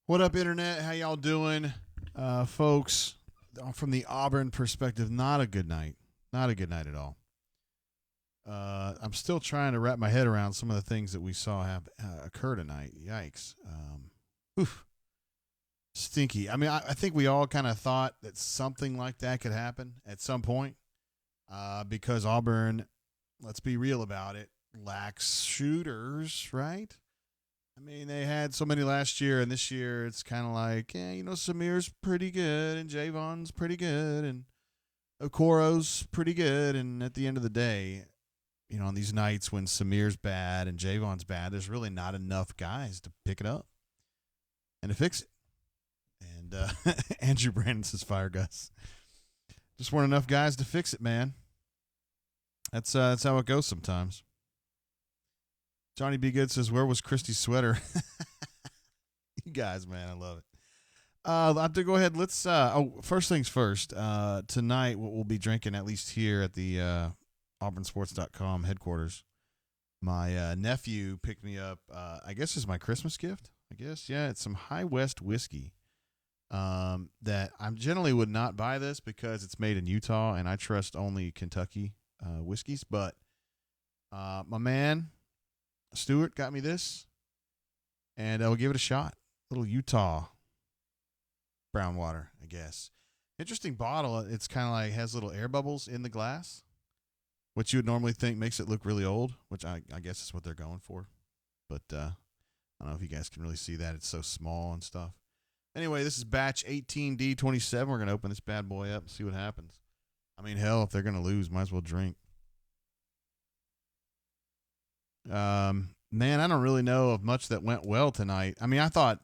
What up, Internet? How y'all doing? Folks, from the Auburn perspective, not a good night. Not a good night at all. I'm still trying to wrap my head around some of the things that we saw have occur tonight. Yikes. Oof, stinky. I mean, I think we all kind of thought that something like that could happen at some point because Auburn, let's be real about it, lacks shooters, right? I mean, they had so many last year, and this year it's kind of like, yeah, Samir's pretty good, and Javon's pretty good, and Okoro's pretty good, and at the end of the day, on these nights when Samir's bad and Javon's bad, there's really not enough guys to pick it up and to fix it. And Andrew Brandon says, "Fire Gus." Just weren't enough guys to fix it, man. That's how it goes sometimes. Johnny B. Good says, "Where was Christy's sweater?" You guys, man, I love it. I have to go ahead. Let's. First things first. Tonight, what we'll be drinking, at least here at the AuburnSports.com headquarters. My nephew picked me up. I guess it's my Christmas gift. I guess, yeah, it's some High West whiskey. That I generally would not buy this because it's made in Utah, and I trust only Kentucky whiskeys. But my man Stewart got me this, and we'll give it a shot. Little Utah brown water, I guess. Interesting bottle. It's kind of like has little air bubbles in the glass, which you would normally think makes it look really old, which I guess is what they're going for. But I don't know if you guys can really see that. It's so small and stuff. Anyway, this is batch 18D27. We're going to open this bad boy up and see what happens. I mean, hell, if they're going to lose, might as well drink. Man, I don't really know of much that went well tonight. I mean, I thought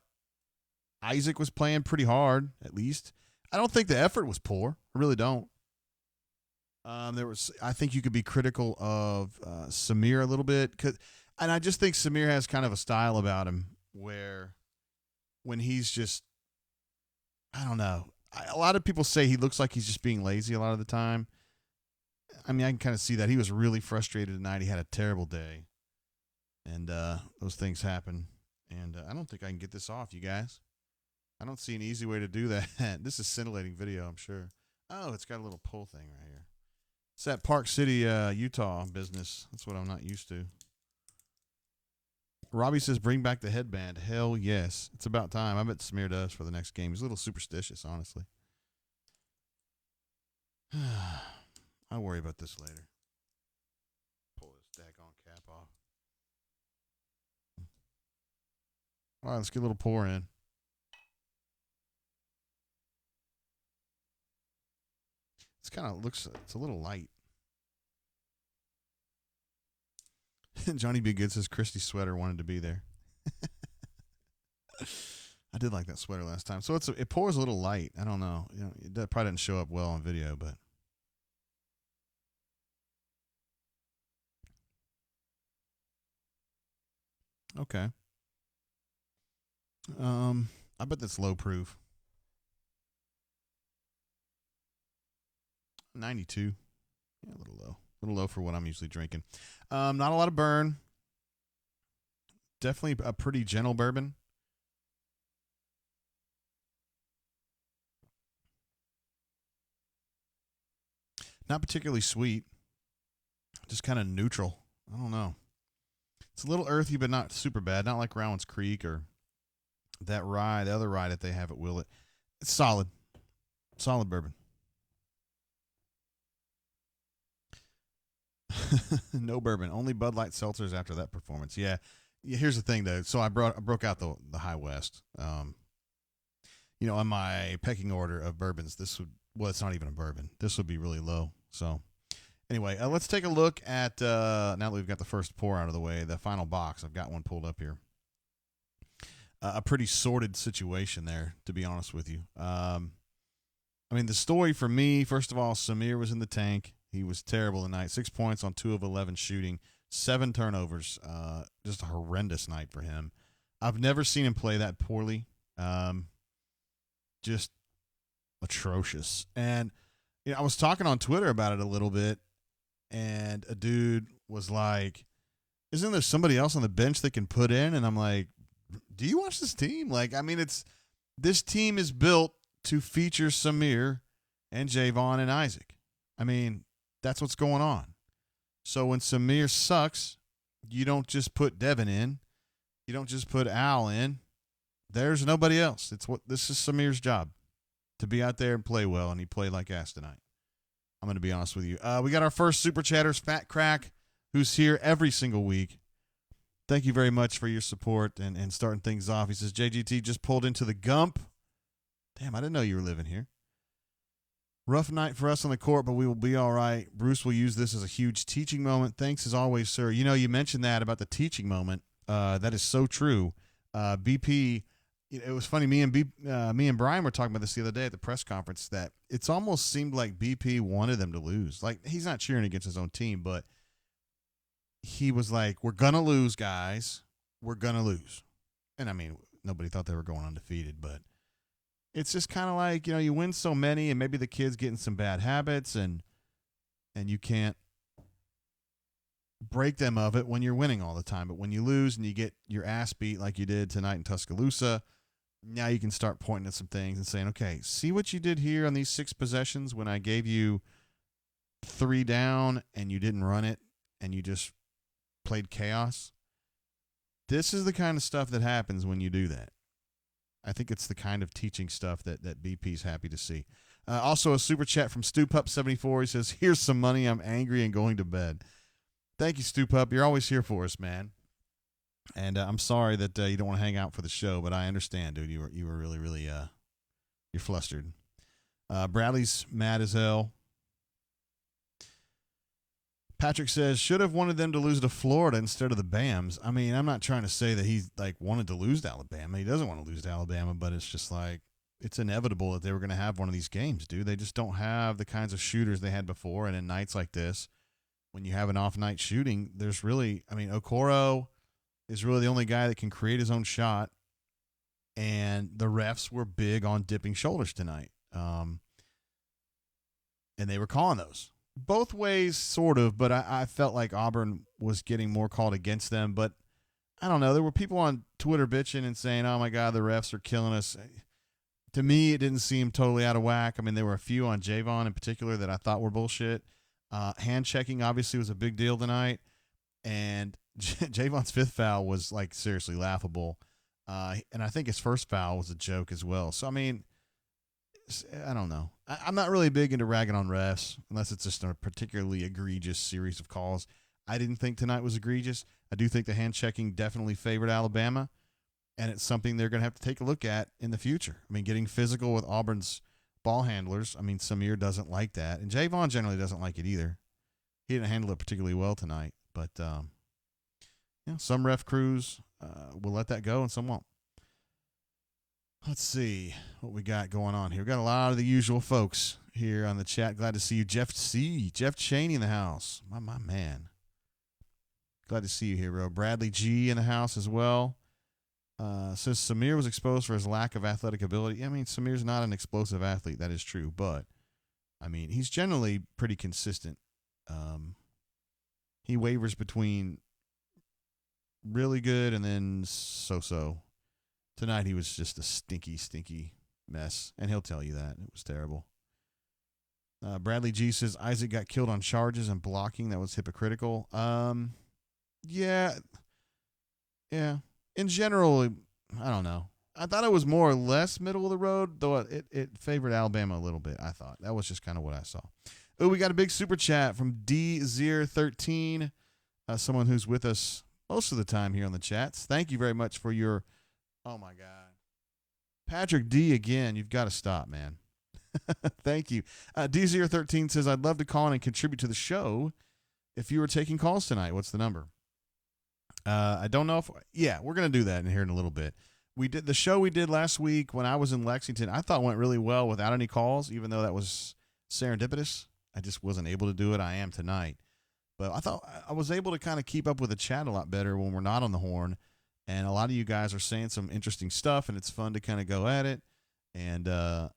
Isaac was playing pretty hard, at least. I don't think the effort was poor. I really don't. I think you could be critical of Samir a little bit, and I just think Samir has kind of a style about him where when he's just, I don't know. A lot of people say he looks like he's just being lazy a lot of the time. I mean, I can kind of see that. He was really frustrated tonight. He had a terrible day. And those things happen. And I don't think I can get this off, you guys. I don't see an easy way to do that. This is scintillating video, I'm sure. Oh, it's got a little pull thing right here. It's that Park City, Utah business. That's what I'm not used to. Robbie says, "Bring back the headband." Hell yes. It's about time. I bet Samir does for the next game. He's a little superstitious, honestly. I'll worry about this later. Pull this daggone cap off. All right, let's get a little pour in. It's kind of it's a little light. Johnny B. Good says Christy's sweater wanted to be there. I did like that sweater last time. So it pours a little light. I don't know. It probably didn't show up well on video, but. Okay. I bet that's low proof. 92. Yeah, a little low. A little low for what I'm usually drinking. Not a lot of burn. Definitely a pretty gentle bourbon. Not particularly sweet. Just kind of neutral. I don't know. It's a little earthy, but not super bad. Not like Rowan's Creek or that rye, the other rye that they have at Willett. It's solid. Solid bourbon. No bourbon. Only Bud Light seltzers after that performance. Yeah. Here's the thing, though. So I broke out the High West. On my pecking order of bourbons, it's not even a bourbon. This would be really low. So anyway, let's take a look at, now that we've got the first pour out of the way, the final box. I've got one pulled up here. A pretty sordid situation there, to be honest with you. I mean, the story for me, first of all, Samir was in the tank. He was terrible tonight. 6 points on 2 of 11 shooting, 7 turnovers. Just a horrendous night for him. I've never seen him play that poorly. Just atrocious. And I was talking on Twitter about it a little bit, and a dude was like, "Isn't there somebody else on the bench that can put in?" And I'm like, do you watch this team? Like, I mean, this team is built to feature Samir and Javon and Isaac. I mean, that's what's going on. So when Samir sucks, you don't just put Devin in. You don't just put Al in. There's nobody else. This is Samir's job, to be out there and play well, and he played like ass tonight. I'm going to be honest with you. We got our first Super Chatters, Fat Crack, who's here every single week. Thank you very much for your support and starting things off. He says, JGT just pulled into the Gump. Damn, I didn't know you were living here. Rough night for us on the court, but we will be all right. Bruce will use this as a huge teaching moment. Thanks as always, sir. You know, you mentioned that about the teaching moment. That is so true. BP, it was funny. Me and Brian were talking about this the other day at the press conference, that it's almost seemed like BP wanted them to lose. Like, he's not cheering against his own team, but he was like, we're going to lose, guys. We're going to lose. And, I mean, nobody thought they were going undefeated, but it's just kind of like, you know, you win so many and maybe the kid's getting some bad habits and you can't break them of it when you're winning all the time. But when you lose and you get your ass beat like you did tonight in Tuscaloosa, now you can start pointing at some things and saying, okay, see what you did here on these 6 possessions when I gave you 3 down and you didn't run it and you just played chaos. This is the kind of stuff that happens when you do that. I think it's the kind of teaching stuff that BP's happy to see. Also, a super chat from StewPup74. He says, here's some money. I'm angry and going to bed. Thank you, StewPup. You're always here for us, man. And I'm sorry that you don't want to hang out for the show, but I understand, dude. You were really, really, you're flustered. Bradley's mad as hell. Patrick says, should have wanted them to lose to Florida instead of the Bams. I mean, I'm not trying to say that he's like wanted to lose to Alabama. He doesn't want to lose to Alabama, but it's just like, it's inevitable that they were going to have one of these games, dude. They just don't have the kinds of shooters they had before. And in nights like this, when you have an off night shooting, there's really, I mean, Okoro is really the only guy that can create his own shot. And the refs were big on dipping shoulders tonight. And they were calling those. Both ways, sort of, but I felt like Auburn was getting more called against them. But I don't know. There were people on Twitter bitching and saying, oh, my God, the refs are killing us. To me, it didn't seem totally out of whack. I mean, there were a few on Javon in particular that I thought were bullshit. Hand checking obviously was a big deal tonight. And Javon's 5th foul was, like, seriously laughable. And I think his first foul was a joke as well. So, I mean, I don't know. I'm not really big into ragging on refs unless it's just a particularly egregious series of calls. I didn't think tonight was egregious. I do think the hand checking definitely favored Alabama, and it's something they're going to have to take a look at in the future. I mean, getting physical with Auburn's ball handlers, I mean, Samir doesn't like that, and Javon generally doesn't like it either. He didn't handle it particularly well tonight, but some ref crews will let that go and some won't. Let's see what we got going on here. We got a lot of the usual folks here on the chat. Glad to see you, Jeff Cheney in the house. My man. Glad to see you here, bro. Bradley G in the house as well. Says Samir was exposed for his lack of athletic ability. I mean, Samir's not an explosive athlete. That is true. But, I mean, he's generally pretty consistent. He wavers between really good and then so-so. Tonight he was just a stinky, stinky mess, and he'll tell you that. It was terrible. Bradley G says Isaac got killed on charges and blocking. That was hypocritical. Yeah. In general, I don't know. I thought it was more or less middle of the road, though it favored Alabama a little bit, I thought. That was just kind of what I saw. Oh, we got a big super chat from D013, someone who's with us most of the time here on the chats. Thank you very much for your... Oh, my God. Patrick D again. You've got to stop, man. Thank you. D013 says, I'd love to call in and contribute to the show if you were taking calls tonight. What's the number? I don't know if... Yeah, we're going to do that in here in a little bit. We did the show we did last week when I was in Lexington. I thought went really well without any calls, even though that was serendipitous. I just wasn't able to do it. I am tonight. But I thought I was able to kind of keep up with the chat a lot better when we're not on the horn. And a lot of you guys are saying some interesting stuff, and it's fun to kind of go at it. And I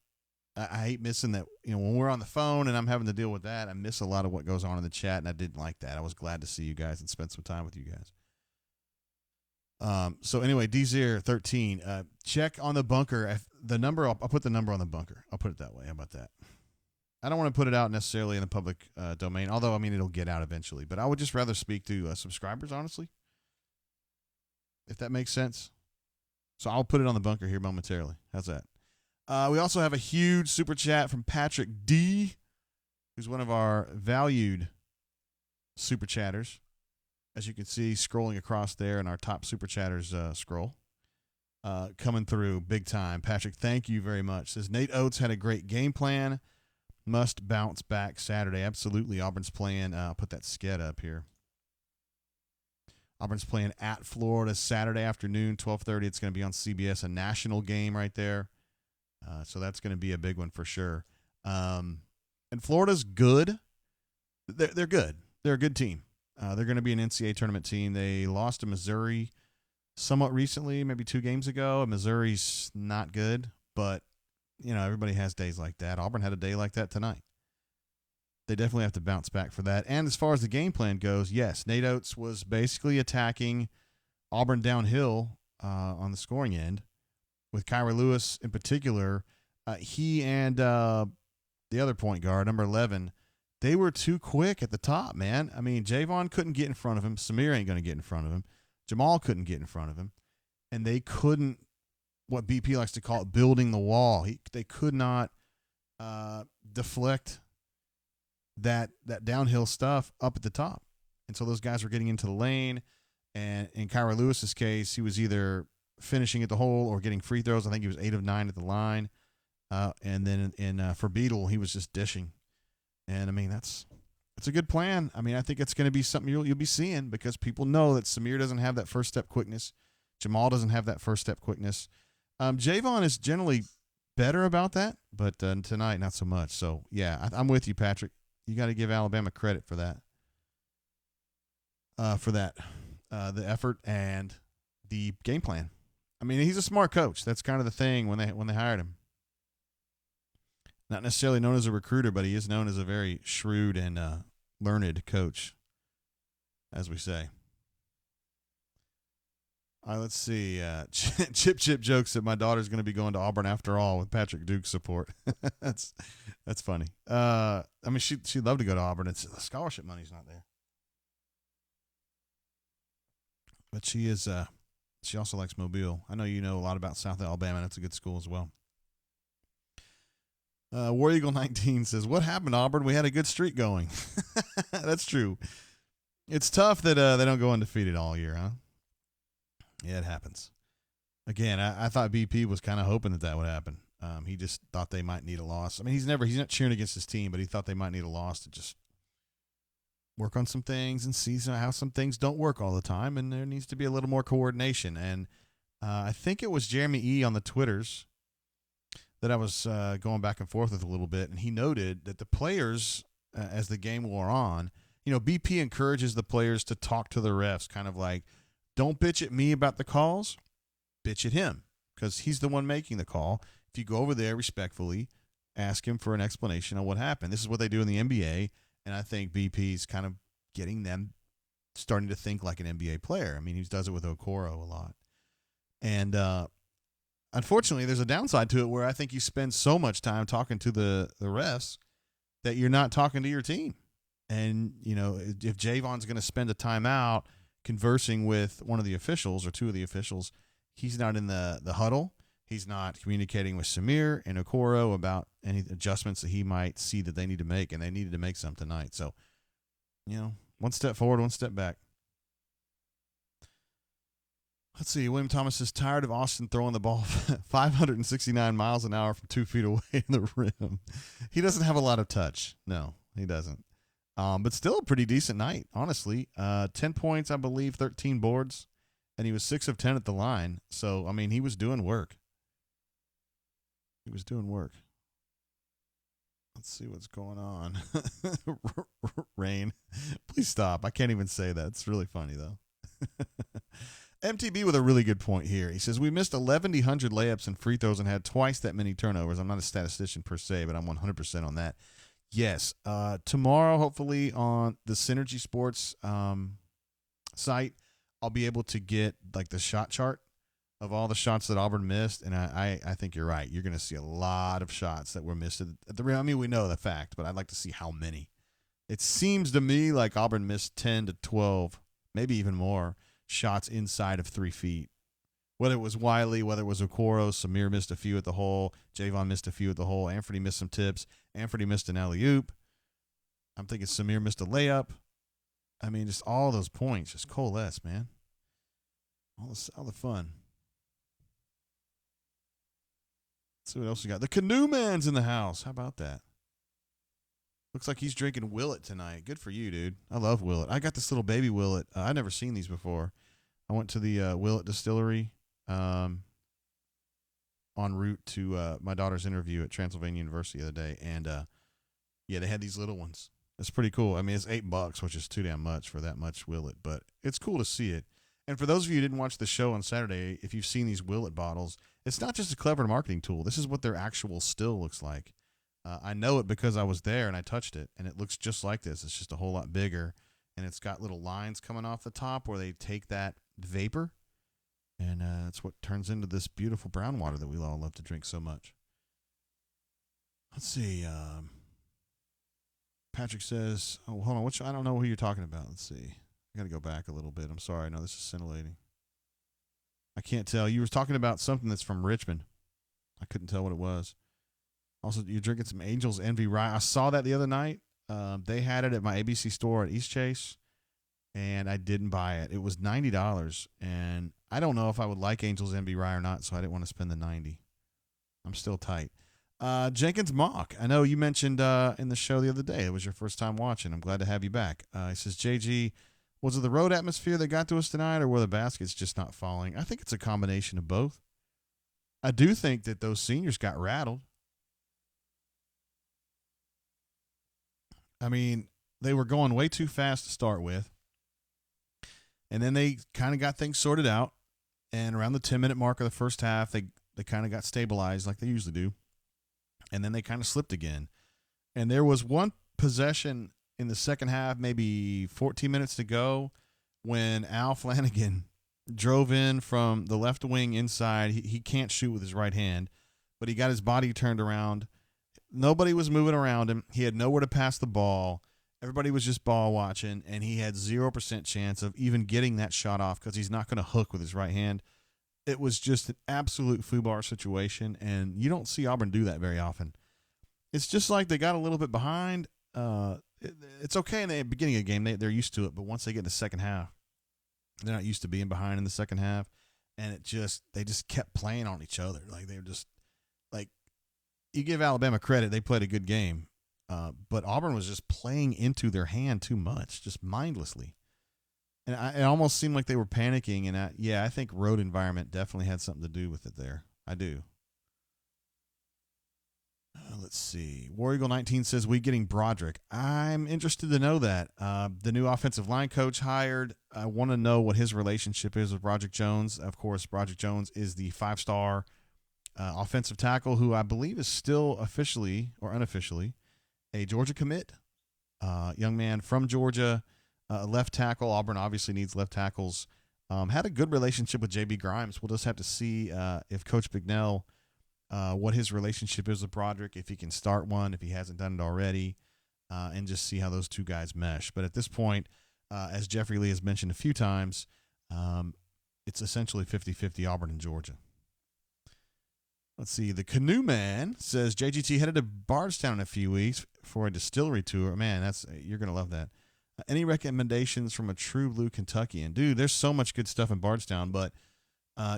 hate missing that. You know, when we're on the phone and I'm having to deal with that, I miss a lot of what goes on in the chat, and I didn't like that. I was glad to see you guys and spend some time with you guys. So anyway, D013, check on the bunker. The number, I'll put the number on the bunker. I'll put it that way. How about that? I don't want to put it out necessarily in the public domain, although, I mean, it'll get out eventually. But I would just rather speak to subscribers, honestly, if that makes sense. So I'll put it on the bunker here momentarily. How's that? We also have a huge super chat from Patrick D., who's one of our valued super chatters. As you can see, scrolling across there in our top super chatters scroll. Coming through big time. Patrick, thank you very much. Says Nate Oates had a great game plan. Must bounce back Saturday. Absolutely. Auburn's playing. I'll put that sked up here. Auburn's playing at Florida Saturday afternoon, 12:30. It's going to be on CBS, a national game right there. So that's going to be a big one for sure. And Florida's good. They're good. They're a good team. They're going to be an NCAA tournament team. They lost to Missouri somewhat recently, maybe 2 games ago. Missouri's not good, but, you know, everybody has days like that. Auburn had a day like that tonight. They definitely have to bounce back for that. And as far as the game plan goes, yes, Nate Oates was basically attacking Auburn downhill on the scoring end with Kyra Lewis in particular. He and the other point guard, number 11, they were too quick at the top, man. I mean, Javon couldn't get in front of him. Samir ain't going to get in front of him. Jamal couldn't get in front of him. And they couldn't, what BP likes to call it, building the wall. They could not deflect that downhill stuff up at the top. And so those guys were getting into the lane. And in Kyra Lewis's case, he was either finishing at the hole or getting free throws. I think he was 8 of 9 at the line. And then for Beadle, he was just dishing. And, I mean, it's a good plan. I mean, I think it's going to be something you'll be seeing because people know that Samir doesn't have that first step quickness. Jamal doesn't have that first step quickness. Javon is generally better about that, but tonight not so much. So, yeah, I'm with you, Patrick. You got to give Alabama credit for that. The effort and the game plan. I mean, he's a smart coach. That's kind of the thing when they hired him. Not necessarily known as a recruiter, but he is known as a very shrewd and learned coach, as we say. All right, let's see. Chip jokes that my daughter's going to be going to Auburn after all with Patrick Duke's support. That's funny. I mean, she'd love to go to Auburn. It's the scholarship money's not there, but she is. She also likes Mobile. I know you know a lot about South Alabama. That's a good school as well. War Eagle 19 says, "What happened, Auburn? We had a good streak going." That's true. It's tough that they don't go undefeated all year, huh? Yeah, it happens. Again, I thought BP was kind of hoping that would happen. He just thought they might need a loss. I mean, he's not cheering against his team, but he thought they might need a loss to just work on some things and see how some things don't work all the time, and there needs to be a little more coordination. And I think it was Jeremy E. on the Twitters that I was going back and forth with a little bit, and he noted that the players, as the game wore on, you know, BP encourages the players to talk to the refs, kind of like, don't bitch at me about the calls, bitch at him, because he's the one making the call. If you go over there respectfully, ask him for an explanation on what happened. This is what they do in the NBA, and I think BP's kind of getting them starting to think like an NBA player. I mean, he does it with Okoro a lot. And unfortunately, there's a downside to it where I think you spend so much time talking to the refs that you're not talking to your team. And, you know, if Javon's going to spend a timeout conversing with one of the officials or two of the officials, he's not in the huddle. He's not communicating with Samir and Okoro about any adjustments that he might see that they need to make, and they needed to make some tonight. So, you know, one step forward, one step back. Let's see. William Thomas is tired of Austin throwing the ball 569 miles an hour from 2 feet away in the rim. He doesn't have a lot of touch. No, he doesn't. But still a pretty decent night, honestly. 10 points, I believe, 13 boards, and he was 6 of 10 at the line. So, I mean, he was doing work. Let's see what's going on. Rain. Please stop. I can't even say that. It's really funny, though. MTB with a really good point here. He says, we missed 1,100 layups and free throws and had twice that many turnovers. I'm not a statistician per se, but I'm 100% on that. Yes. Tomorrow, hopefully, on the Synergy Sports site, I'll be able to get like the shot chart of all the shots that Auburn missed, and I think you're right. You're going to see a lot of shots that were missed at the rim. I mean, we know the fact, but I'd like to see how many. It seems to me like Auburn missed 10 to 12, maybe even more, shots inside of 3 feet. Whether it was Wiley, whether it was Okoro, Samir missed a few at the hole, Javon missed a few at the hole, Anthony missed some tips, Anthony missed an alley-oop. I'm thinking Samir missed a layup. I mean, just all those points just coalesce, man. All the fun. Let's see what else we got. The Canoe Man's in the house. How about that? Looks like he's drinking Willet tonight. Good for you, dude. I love Willet. I got this little baby Willet. I've never seen these before. I went to the Willet distillery en route to my daughter's interview at Transylvania University the other day. And, yeah, they had these little ones. It's pretty cool. I mean, it's $8, which is too damn much for that much Willet. But it's cool to see it. And for those of you who didn't watch the show on Saturday, if you've seen these Willet bottles, it's not just a clever marketing tool. This is what their actual still looks like. I know it because I was there and I touched it, and it looks just like this. It's just a whole lot bigger, and it's got little lines coming off the top where they take that vapor, and that's what turns into this beautiful brown water that we all love to drink so much. Let's see. Patrick says, oh, hold on. I don't know who you're talking about. Let's see. I got to go back a little bit. I'm sorry. No, this is scintillating. I can't tell. You were talking about something that's from Richmond. I couldn't tell what it was. Also, you're drinking some Angels Envy Rye. I saw that the other night. They had it at my ABC store at East Chase, and I didn't buy it. It was $90, and I don't know if I would like Angels Envy Rye or not, so I didn't want to spend the $90. I'm still tight. Jenkins Mock. I know you mentioned in the show the other day. It was your first time watching. I'm glad to have you back. He says, JG, was it the road atmosphere that got to us tonight, or were the baskets just not falling? I think it's a combination of both. I do think that those seniors got rattled. I mean, they were going way too fast to start with. And then they kind of got things sorted out. And around the 10-minute mark of the first half, they kind of got stabilized like they usually do. And then they kind of slipped again. And there was one possession in the second half, maybe 14 minutes to go, when Al Flanagan drove in from the left wing inside. He can't shoot with his right hand, but he got his body turned around. Nobody was moving around him. He had nowhere to pass the ball. Everybody was just ball watching, and he had 0% chance of even getting that shot off because he's not going to hook with his right hand. It was just an absolute foobar situation, and you don't see Auburn do that very often. It's just like they got a little bit behind. It's okay in the beginning of the game. They're used to it, but once they get in the second half, they're not used to being behind in the second half, and they just kept playing on each other. Like they were just like, you give Alabama credit, they played a good game, but Auburn was just playing into their hand too much, just mindlessly. And it almost seemed like they were panicking, and I think road environment definitely had something to do with it there. I do. Let's see. War Eagle 19 says, we getting Broderick. I'm interested to know that. The new offensive line coach hired. I want to know what his relationship is with Broderick Jones. Of course, Broderick Jones is the 5-star offensive tackle who I believe is still officially or unofficially a Georgia commit. Young man from Georgia, left tackle. Auburn obviously needs left tackles. Had a good relationship with J.B. Grimes. We'll just have to see if Coach Bignell, what his relationship is with Broderick, if he can start one, if he hasn't done it already, and just see how those two guys mesh. But at this point, as Jeffrey Lee has mentioned a few times, it's essentially 50-50 Auburn and Georgia. Let's see. The Canoe Man says, JGT headed to Bardstown in a few weeks for a distillery tour. Man, you're going to love that. Any recommendations from a true blue Kentuckian? Dude, there's so much good stuff in Bardstown, but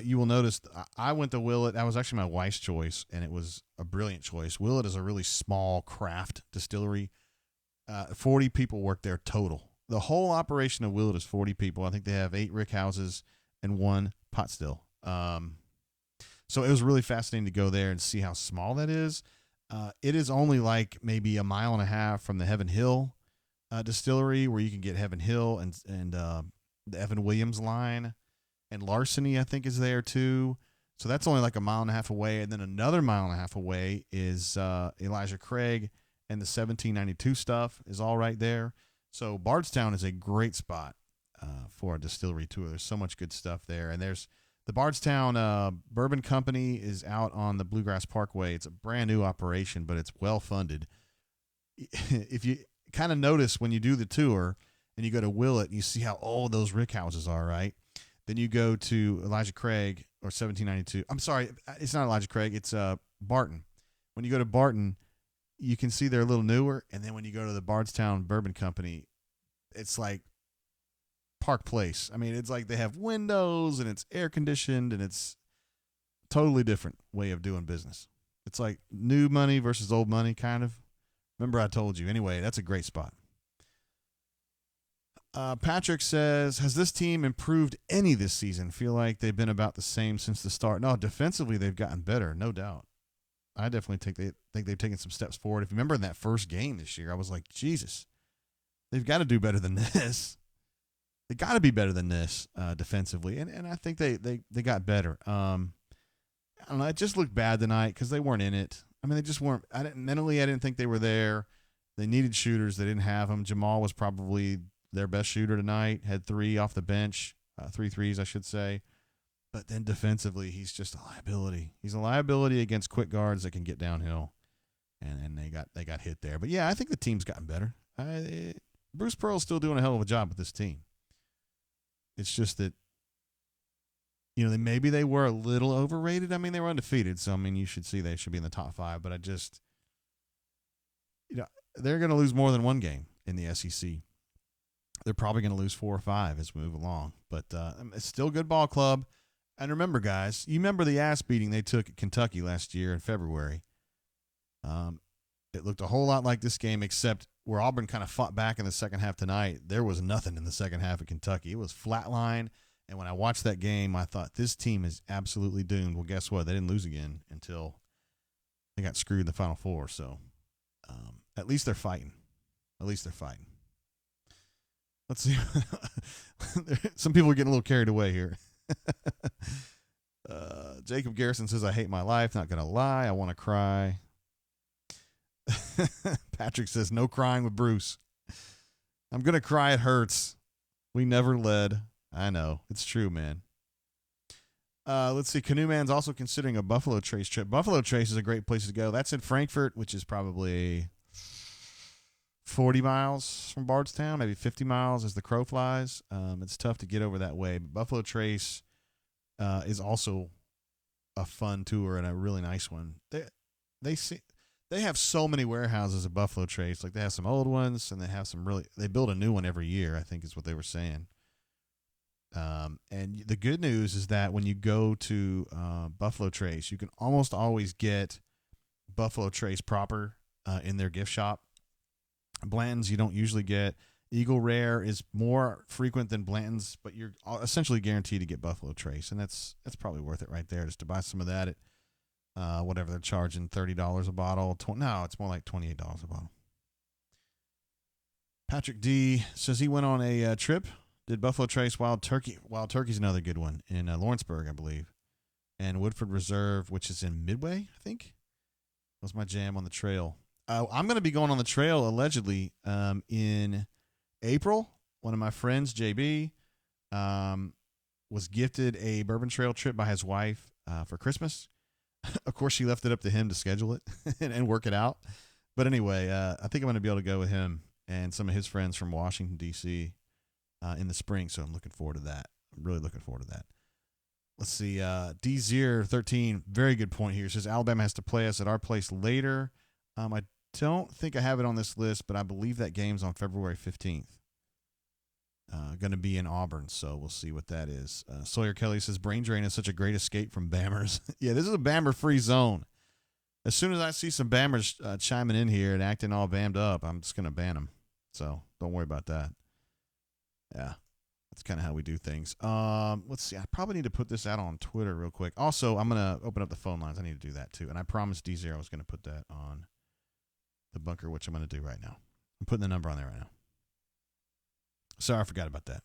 you will notice I went to Willett. That was actually my wife's choice, and it was a brilliant choice. Willett is a really small craft distillery. 40 people work there total. The whole operation of Willett is 40 people. I think they have 8 rick houses and 1 pot still. So it was really fascinating to go there and see how small that is. It is only like maybe a mile and a half from the Heaven Hill distillery, where you can get Heaven Hill and the Evan Williams line, and Larceny, I think, is there too. So that's only like a mile and a half away. And then another mile and a half away is Elijah Craig, and the 1792 stuff is all right there. So Bardstown is a great spot. for a distillery tour. There's so much good stuff there. And there's the Bardstown Bourbon Company is out on the Bluegrass Parkway. It's a brand new operation, but it's well funded. If you kind of notice when you do the tour and you go to Willett, you see how old those rick houses are, right? Then you go to Elijah Craig or 1792. I'm sorry, it's not Elijah Craig. It's Barton. When you go to Barton, you can see they're a little newer. And then when you go to the Bardstown Bourbon Company, it's like Park Place. I mean, it's like they have windows and it's air conditioned and it's totally different way of doing business. It's like new money versus old money, kind of. Remember I told you. Anyway, that's a great spot. Patrick says, has this team improved any this season? Feel like they've been about the same since the start. No, defensively they've gotten better, no doubt. I definitely think they've taken some steps forward. If you remember in that first game this year, I was like, Jesus, they've got to do better than this. They got to be better than this defensively, and I think they got better. I don't know. It just looked bad tonight because they weren't in it. I mean, they just weren't. I didn't think they were there. They needed shooters. They didn't have them. Jamal was probably their best shooter tonight. Had 3 off the bench, 3 threes, I should say. But then defensively, he's just a liability. He's a liability against quick guards that can get downhill, and they got hit there. But yeah, I think the team's gotten better. Bruce Pearl's still doing a hell of a job with this team. It's just that, maybe they were a little overrated. I mean, they were undefeated, so, I mean, you should see they should be in the top 5. But they're going to lose more than one game in the SEC. They're probably going to lose 4 or 5 as we move along. But it's still a good ball club. And remember, guys, you remember the ass beating they took at Kentucky last year in February. It looked a whole lot like this game, except where Auburn kind of fought back in the second half tonight. There was nothing in the second half of Kentucky. It was flatline. And when I watched that game, I thought, this team is absolutely doomed. Well, guess what? They didn't lose again until they got screwed in the Final Four. So at least they're fighting. Let's see. Some people are getting a little carried away here. Jacob Garrison says, I hate my life. Not going to lie. I want to cry. Patrick says, no crying with Bruce. I'm going to cry. It hurts. We never led. I know. It's true, man. Let's see. Canoe Man's also considering a Buffalo Trace trip. Buffalo Trace is a great place to go. That's in Frankfort, which is probably 40 miles from Bardstown, maybe 50 miles as the crow flies. It's tough to get over that way. But Buffalo Trace is also a fun tour and a really nice one. They have so many warehouses at Buffalo Trace. Like, they have some old ones, and they build a new one every year, I think is what they were saying. And the good news is that when you go to Buffalo Trace, you can almost always get Buffalo Trace proper in their gift shop. Blanton's you don't usually get. Eagle Rare is more frequent than Blanton's, but you're essentially guaranteed to get Buffalo Trace, and that's probably worth it right there, just to buy some of that at whatever they're charging, $30 a bottle. No, it's more like $28 a bottle. Patrick D says he went on a trip, did Buffalo Trace, Wild Turkey. Wild Turkey's another good one in Lawrenceburg, I believe, and Woodford Reserve, which is in Midway, I think, was my jam on the trail. I'm going to be going on the trail allegedly in April. One of my friends, JB, was gifted a Bourbon Trail trip by his wife for Christmas. Of course, she left it up to him to schedule it and work it out. But anyway, I think I'm going to be able to go with him and some of his friends from Washington, D.C. In the spring. So I'm looking forward to that. I'm really looking forward to that. Let's see. D013, very good point here. Says Alabama has to play us at our place later. I don't think I have it on this list, but I believe that game's on February 15th. Going to be in Auburn, so we'll see what that is. Sawyer Kelly says brain drain is such a great escape from Bammers. Yeah, this is a Bammer-free zone. As soon as I see some Bammers chiming in here and acting all bammed up, I'm just going to ban them. So don't worry about that. Yeah, that's kind of how we do things. Let's see. I probably need to put this out on Twitter real quick. Also, I'm going to open up the phone lines. I need to do that too. And I promised D0 I was going to put that on the bunker, which I'm going to do right now. I'm putting the number on there right now. Sorry, I forgot about that.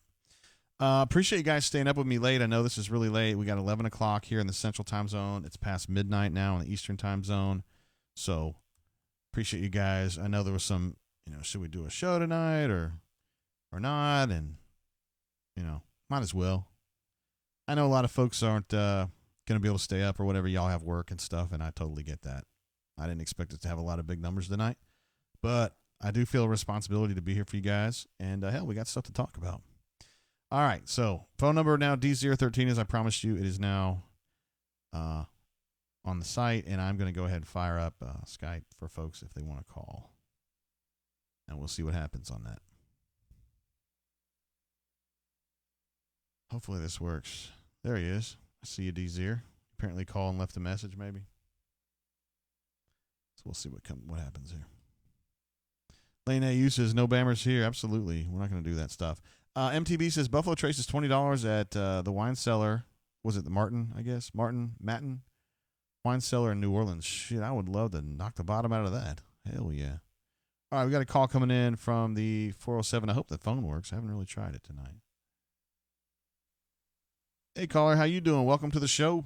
Appreciate you guys staying up with me late. I know this is really late. We got 11 o'clock here in the Central Time Zone. It's past midnight now in the Eastern Time Zone. So appreciate you guys. I know there was some, should we do a show tonight or not? And, might as well. I know a lot of folks aren't going to be able to stay up or whatever. Y'all have work and stuff, and I totally get that. I didn't expect us to have a lot of big numbers tonight, but I do feel a responsibility to be here for you guys, and hell, we got stuff to talk about. All right, so phone number now, D013, as I promised you. It is now on the site, and I'm going to go ahead and fire up Skype for folks if they want to call, and we'll see what happens on that. Hopefully this works. There he is. I see you, D0. Apparently called and left a message, maybe. So we'll see what happens here. Lane AU says, no bammers here. Absolutely. We're not going to do that stuff. MTB says, Buffalo Trace is $20 at the wine cellar. Was it the Martin, I guess? Matin wine cellar in New Orleans. Shit, I would love to knock the bottom out of that. Hell yeah. All right, we got a call coming in from the 407. I hope the phone works. I haven't really tried it tonight. Hey, caller, how you doing? Welcome to the show.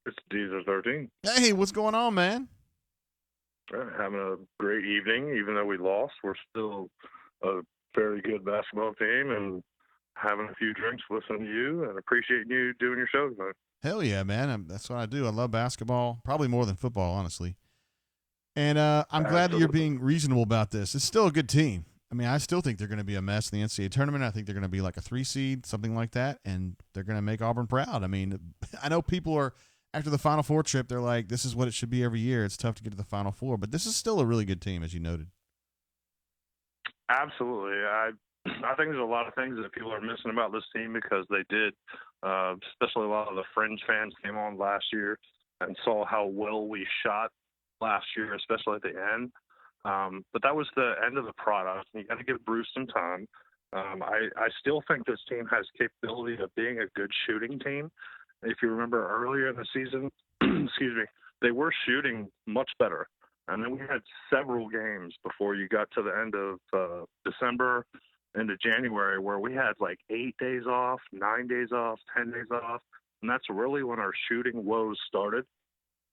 It's D013. Hey, what's going on, man? Having a great evening. Even though we lost, we're still a very good basketball team, and having a few drinks listening to you and appreciating you doing your show tonight. Hell yeah, man. That's what I do. I love basketball, probably more than football, honestly. And I'm glad that you're being reasonable about this. It's still a good team. I mean, I still think they're going to be a mess in the NCAA tournament. I think they're going to be like a 3 seed, something like that, and they're going to make Auburn proud. I mean, I know people are, after the Final Four trip, they're like, this is what it should be every year. It's tough to get to the Final Four, but this is still a really good team, as you noted. Absolutely. I think there's a lot of things that people are missing about this team because they did, especially a lot of the fringe fans came on last year and saw how well we shot last year, especially at the end. But that was the end of the product. You got to give Bruce some time. I still think this team has capability of being a good shooting team. If you remember earlier in the season, excuse me, they were shooting much better. And then we had several games before you got to the end of December into January where we had like 8 days off, 9 days off, 10 days off. And that's really when our shooting woes started.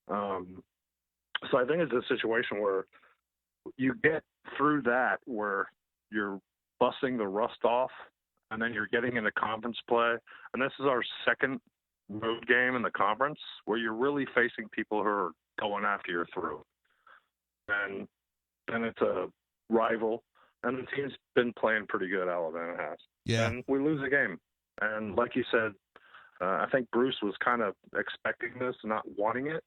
So I think it's a situation where you get through that where you're busting the rust off and then you're getting into conference play. And this is our second road game in the conference where you're really facing people who are going after your throat. And then it's a rival, and the team's been playing pretty good, Alabama has. Yeah. And we lose a game. And like you said, I think Bruce was kind of expecting this, not wanting it,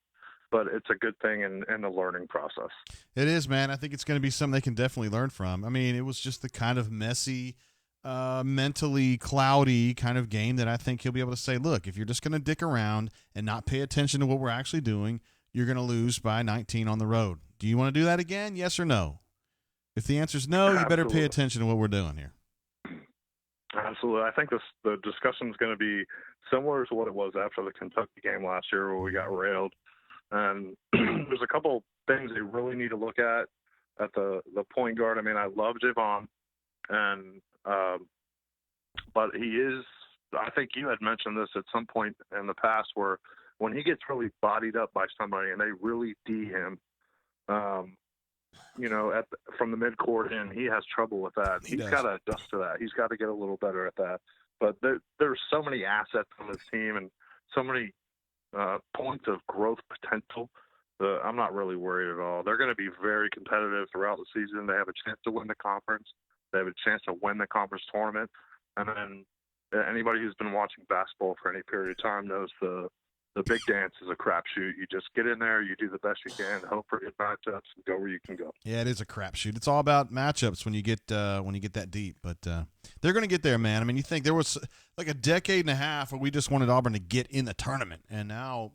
but it's a good thing in the learning process. It is, man. I think it's going to be something they can definitely learn from. I mean, it was just the kind of messy, mentally cloudy kind of game that I think he'll be able to say, look, if you're just going to dick around and not pay attention to what we're actually doing, you're going to lose by 19 on the road. Do you want to do that again? Yes or no? If the answer is no, you better pay attention to what we're doing here. Absolutely. I think the discussion is going to be similar to what it was after the Kentucky game last year where we got railed. And there's a couple things they really need to look at the point guard. I mean, I love Javon, and but he is – I think you had mentioned this at some point in the past where when he gets really bodied up by somebody and they really D him, from the midcourt in, he has trouble with that. He's got to adjust to that. He's got to get a little better at that. But there's so many assets on this team and so many points of growth potential. I'm not really worried at all. They're going to be very competitive throughout the season. They have a chance to win the conference. They have a chance to win the conference tournament. And then anybody who's been watching basketball for any period of time knows the big dance is a crapshoot. You just get in there, you do the best you can, hope for good matchups, and go where you can go. Yeah, it is a crapshoot. It's all about matchups when you get that deep. But they're going to get there, man. I mean, you think there was like a decade and a half where we just wanted Auburn to get in the tournament, and now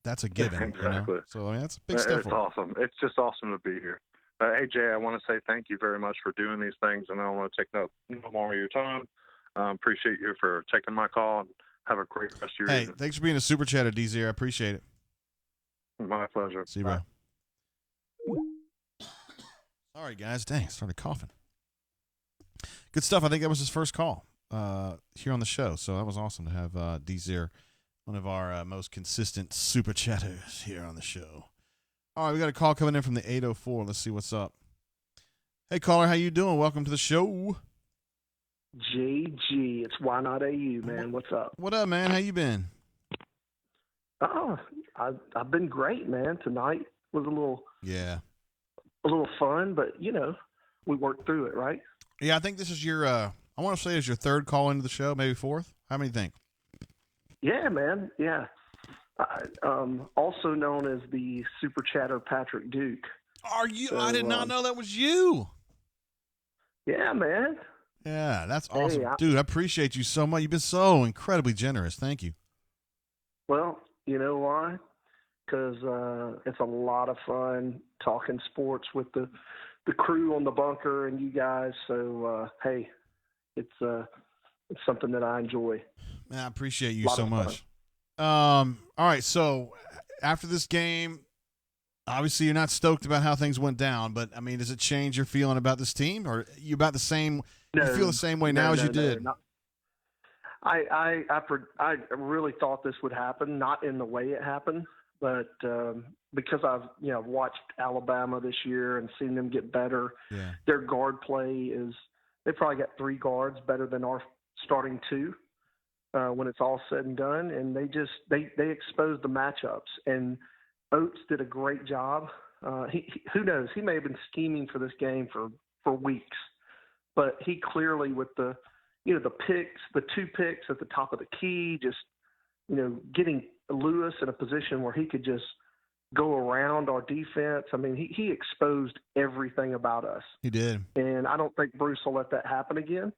that's a given. Exactly. So I mean, that's a big step. It's awesome. It's just awesome to be here. Hey, Jay, I want to say thank you very much for doing these things, and I don't want to take no more of your time. Appreciate you for taking my call, and have a great rest of your evening. Hey, thanks for being a super chatter, DZ. I appreciate it. My pleasure. See you, bro. Sorry, guys. Dang, I started coughing. Good stuff. I think that was his first call here on the show, so that was awesome to have DZ, one of our most consistent super chatters here on the show. All right, we got a call coming in from the 804. Let's see what's up. Hey, caller, how you doing? Welcome to the show. JG, it's Why Not AU, man. What's up? What up, man? How you been? Oh, I've been great, man. Tonight was a little fun, but we worked through it, right? Yeah, I think this is your. I want to say it's your third call into the show, maybe fourth. How many think? Yeah, man. Yeah. Also known as the Super Chatter Patrick Duke. Are you? So, I did not know that was you. Yeah, man. Yeah, that's awesome. Dude, I appreciate you so much. You've been so incredibly generous. Thank you. Well, you know why? Because it's a lot of fun talking sports with the crew on the bunker and you guys. So, hey, it's something that I enjoy. Man, I appreciate you so much. All right, so after this game, obviously you're not stoked about how things went down, but, I mean, does it change your feeling about this team? Or are you about the same – you feel the same way now as you did? No. I really thought this would happen, not in the way it happened, but because I've watched Alabama this year and seen them get better. Yeah. Their guard play is they probably got 3 guards better than our starting 2 when it's all said and done, and they exposed the matchups. And Oates did a great job. Who knows? He may have been scheming for this game for weeks. But he clearly, with the picks, the 2 picks at the top of the key, just, getting Lewis in a position where he could just go around our defense. I mean, he exposed everything about us. He did. And I don't think Bruce will let that happen again.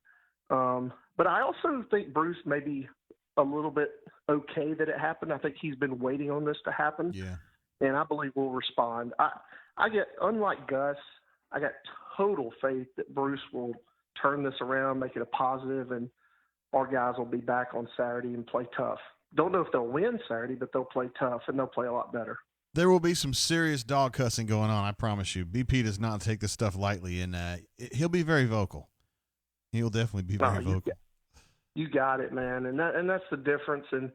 But I also think Bruce may be a little bit okay that it happened. I think he's been waiting on this to happen. Yeah. And I believe we'll respond. Unlike Gus, I got total faith that Bruce will turn this around, make it a positive, and our guys will be back on Saturday and play tough. Don't know if they'll win Saturday, but they'll play tough, and they'll play a lot better. There will be some serious dog cussing going on, I promise you. BP does not take this stuff lightly, and he'll be very vocal. He'll definitely be very vocal. You got it, man, and that's the difference. And,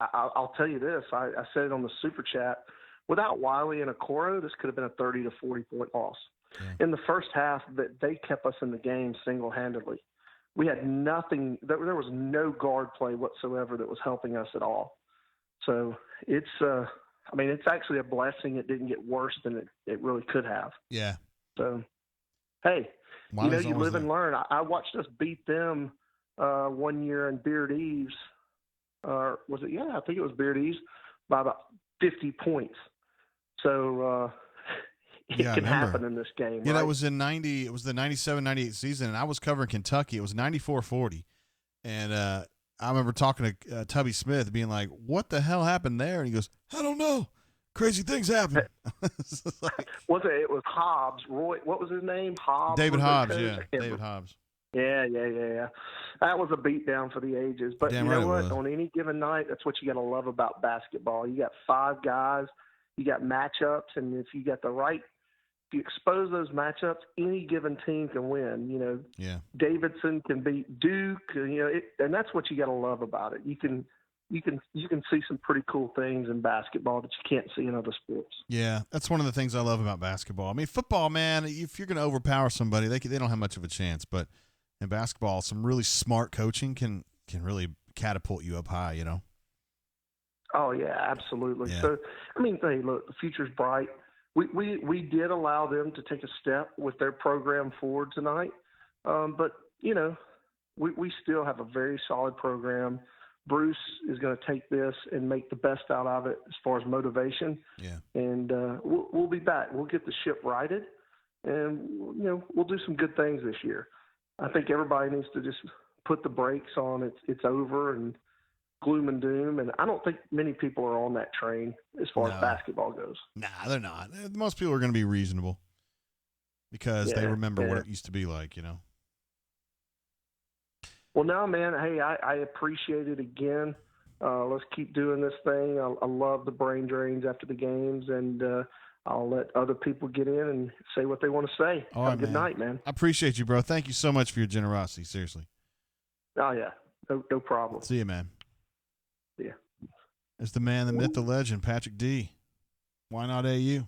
I'll tell you this. I said it on the Super Chat. Without Wiley and Okoro, this could have been a 30 to 40-point loss. Yeah. In the first half, that they kept us in the game single-handedly. We had nothing. There was no guard play whatsoever that was helping us at all. So it's actually a blessing it didn't get worse than it really could have. Yeah. So, hey, Wiley's you live and learn. I watched us beat them 1 year in Beard Eves. Was it? Yeah, I think it was Beard Eves by about 50 points. So it can happen in this game. Yeah, right? That was in 90. It was the 97-98 season, and I was covering Kentucky. It was 94-40. And I remember talking to Tubby Smith being like, what the hell happened there? And he goes, I don't know. Crazy things happen. It was Hobbs. Roy, what was his name? Hobbs. David Hobbs, yeah. David Hobbs. Yeah. That was a beatdown for the ages. But you know what? On any given night, that's what you got to love about basketball. You got 5 guys. You got matchups, and if you expose those matchups, any given team can win. Yeah. Davidson can beat Duke. And that's what you got to love about it. You can see some pretty cool things in basketball that you can't see in other sports. Yeah, that's one of the things I love about basketball. I mean, football, man, if you're going to overpower somebody, they don't have much of a chance. But in basketball, some really smart coaching can really catapult you up high. Oh yeah, absolutely. Yeah. So, I mean, hey, look, the future's bright. We did allow them to take a step with their program forward tonight, but we still have a very solid program. Bruce is going to take this and make the best out of it as far as motivation. Yeah. And we'll be back. We'll get the ship righted, and we'll do some good things this year. I think everybody needs to just put the brakes on. It's over and gloom and doom, and I don't think many people are on that train as far as basketball goes. Nah, they're not. Most people are going to be reasonable because they remember what it used to be like, Well, no, man, hey, I appreciate it again. Let's keep doing this thing. I love the brain drains after the games, and I'll let other people get in and say what they want to say. Have a good night, man. I appreciate you, bro. Thank you so much for your generosity, seriously. Oh, yeah. No problem. See you, man. Yeah. It's the man, the myth, the legend, Patrick D. Why not AU?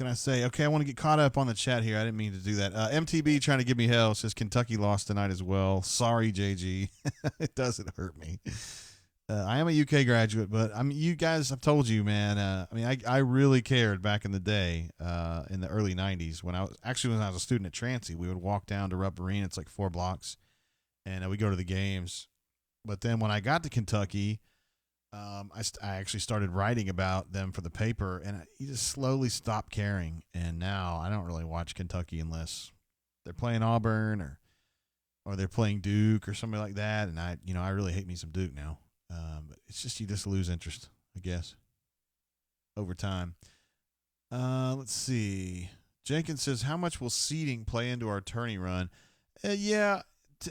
can I say? Okay, I want to get caught up on the chat here. I didn't mean to do that. MTB trying to give me hell says Kentucky lost tonight as well. Sorry, JG. It doesn't hurt me. I am a UK graduate, but I mean, you guys, I've told you, man. I really cared back in the day, in the early '90s when I was a student at Trancey. We would walk down to Rupp Arena. It's like 4 blocks, and we go to the games. But then when I got to Kentucky, I actually started writing about them for the paper, and you just slowly stopped caring. And now I don't really watch Kentucky unless they're playing Auburn or they're playing Duke or somebody like that. And I really hate me some Duke now. But it's just you just lose interest, I guess, over time. Let's see. Jenkins says, how much will seeding play into our tourney run? Yeah,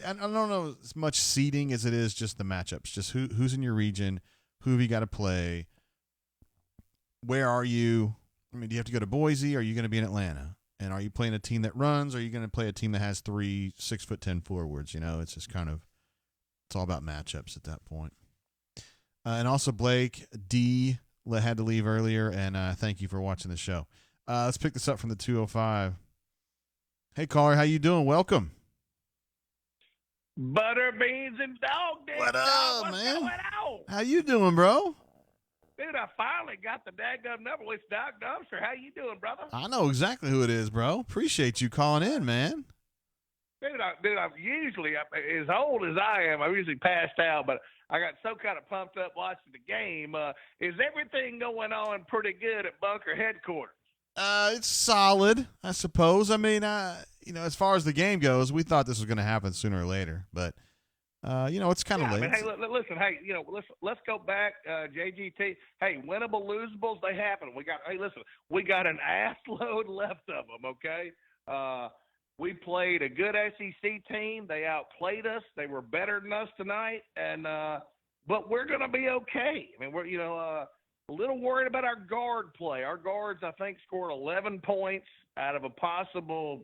I don't know as much seeding as it is just the matchups. Just who's in your region, who have you got to play, where are you? I mean, do you have to go to Boise? Or are you going to be in Atlanta? And are you playing a team that runs? Or are you going to play a team that has 3 6'10" forwards? It's just it's all about matchups at that point. And also Blake D had to leave earlier, and thank you for watching the show. Let's pick this up from the 205. Hey, caller, how you doing? Welcome. Butter beans and dog dick. What up, What's man? going on? How you doing, bro? Dude, I finally got the daggum number with Doc Dumpster. How you doing, brother? I know exactly who it is, bro. Appreciate you calling in, man. Dude, I'm usually, as old as I am, I'm usually passed out, but I got so kind of pumped up watching the game. Is everything going on pretty good at Bunker headquarters? It's solid, I suppose. I mean, as far as the game goes, we thought this was going to happen sooner or later, but it's kind of late. I mean, hey, listen, let's go back, JGT. Hey, winnable, losables, they happen. We got an ass load left of them. Okay. We played a good SEC team. They outplayed us. They were better than us tonight, but we're going to be okay. I mean, we're a little worried about our guard play. Our guards, I think, scored 11 points out of a possible.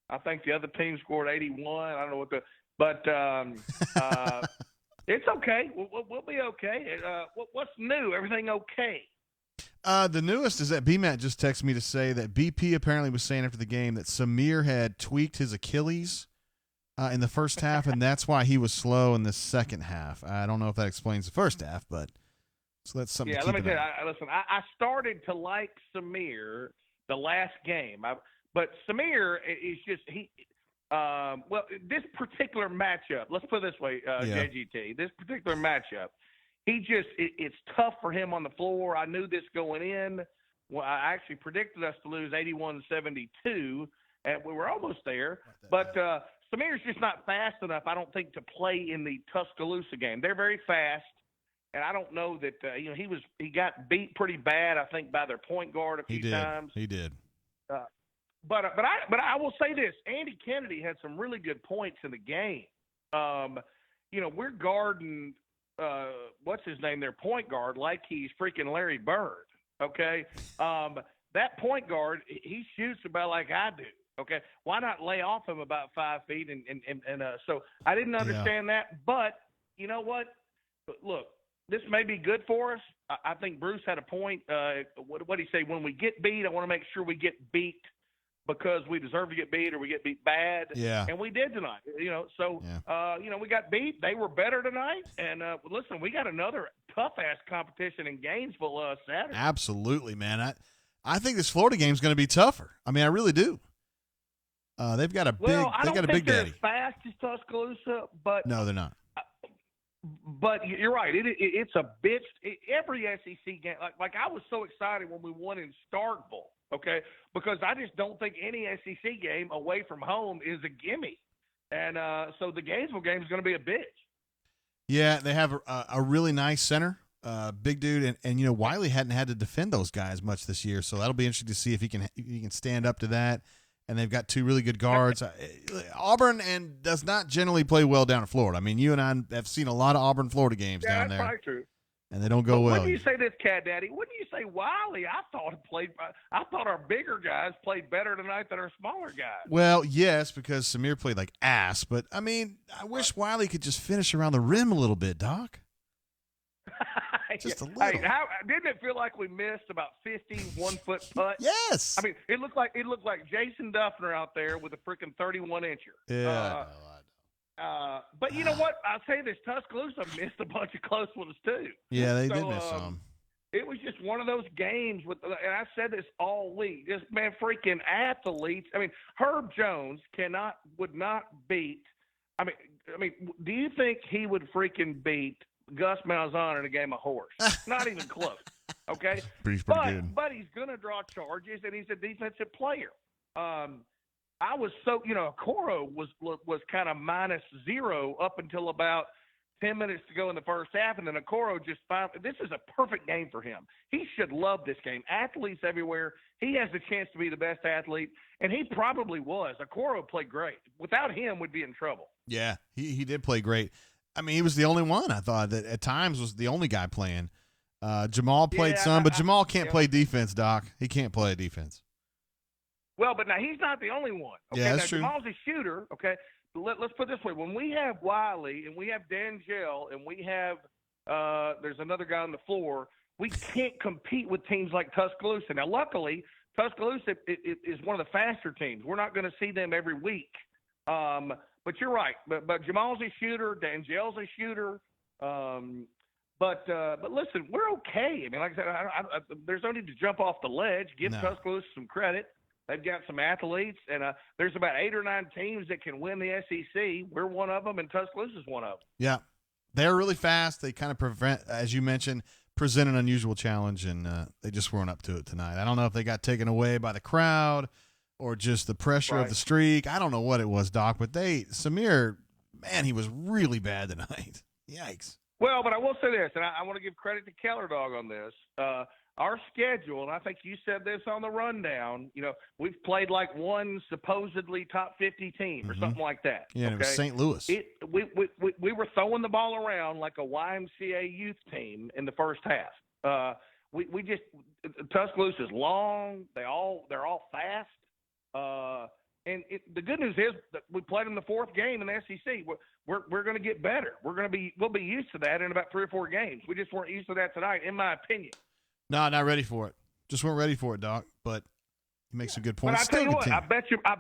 I think the other team scored 81. I don't know but it's okay. We'll be okay. What's new? Everything okay? The newest is that BMAT just texted me to say that BP apparently was saying after the game that Samir had tweaked his Achilles in the first half, and that's why he was slow in the second half. I don't know if that explains the first half, but so that's something. Yeah, to let keep me an tell eye you. Listen, I started to like Samir the last game, but Samir is just this particular matchup. Let's put it this way, JGT. This particular matchup. It's tough for him on the floor. I knew this going in. Well, I actually predicted us to lose 81-72, and we were almost there. But Samir's just not fast enough, I don't think, to play in the Tuscaloosa game. They're very fast, and I don't know that he got beat pretty bad, I think, by their point guard a few times. He did. But I will say this: Andy Kennedy had some really good points in the game. We're guarding. What's his name? Their point guard, like he's freaking Larry Bird. Okay, that point guard, he shoots about like I do. Okay, why not lay off him about 5 feet? So I didn't understand that, but you know what? Look, this may be good for us. I think Bruce had a point. What did he say? When we get beat, I want to make sure we get beat because we deserve to get beat or we get beat bad. Yeah. And we did tonight. We got beat. They were better tonight. And listen, we got another tough-ass competition in Gainesville Saturday. Absolutely, man. I think this Florida game is going to be tougher. I mean, I really do. They've got a big. I don't think they're daddy. as fast as Tuscaloosa, but no, they're not. But you're right. It's a bitch. Every SEC game, like I was so excited when we won in Starkville. Okay, because I just don't think any SEC game away from home is a gimme, and so the Gainesville game is going to be a bitch. Yeah, they have a really nice center, big dude, and Wiley hadn't had to defend those guys much this year, so that'll be interesting to see if he can stand up to that. And they've got 2 really good guards. Auburn does not generally play well down in Florida. I mean, you and I have seen a lot of Auburn Florida games down there. Yeah, that's probably true. And they don't go well. Wouldn't you say this, Cat Daddy? Wouldn't you say Wiley? I thought our bigger guys played better tonight than our smaller guys. Well, yes, because Samir played like ass. But, I mean, I wish Wiley could just finish around the rim a little bit, Doc. Just a little. Hey, didn't it feel like we missed about 50 one-foot putts? Yes. I mean, it looked like Jason Duffner out there with a freaking 31-incher. Yeah, I know. But you know what? I'll say this: Tuscaloosa missed a bunch of close ones too. Yeah, they did miss some. It was just one of those games and I said this all week. Just freaking athletes. I mean, Herb Jones would not beat. I mean, do you think he would freaking beat Gus Malzahn in a game of horse? Not even close. Okay, Pretty good. But he's going to draw charges, and he's a defensive player. I was Okoro was kind of -0 up until about 10 minutes to go in the first half, and then Okoro just this is a perfect game for him. He should love this game. Athletes everywhere. He has the chance to be the best athlete, and he probably was. Okoro played great. Without him, we'd be in trouble. Yeah, he did play great. I mean, he was the only one, I thought, that at times was the only guy playing. Jamal played some, but Jamal can't play defense, Doc. He can't play defense. Well, but now he's not the only one. Okay? Yeah, that's true. Jamal's a shooter, okay? Let's put it this way. When we have Wiley and we have D'Angelo and we have there's another guy on the floor, we can't compete with teams like Tuscaloosa. Now, luckily, Tuscaloosa is one of the faster teams. We're not going to see them every week. But you're right. But Jamal's a shooter. D'Angelo's a shooter. But listen, we're okay. I mean, like I said, there's no need to jump off the ledge. Give Tuscaloosa some credit. They've got some athletes, and there's about 8 or 9 teams that can win the SEC. We're one of them, and Tuscaloosa's one of them. Yeah, they're really fast. They kind of as you mentioned, present an unusual challenge, and they just weren't up to it tonight. I don't know if they got taken away by the crowd or just the pressure of the streak. I don't know what it was, Doc, but Samir, man, he was really bad tonight. Yikes. Well, but I will say this, and I want to give credit to Keller Dog on this. Our schedule, and I think you said this on the rundown, we've played like one supposedly top 50 team or something like that. Yeah, okay? It was St. Louis. We were throwing the ball around like a YMCA youth team in the first half. We just Tuscaloosa's long. They're all fast. And the good news is that we played them the 4th game in the SEC. We're going to get better. We'll be used to that in about 3 or 4 games. We just weren't used to that tonight, in my opinion. No, not ready for it. Just weren't ready for it, Doc. But you make some good points. But I tell you what, I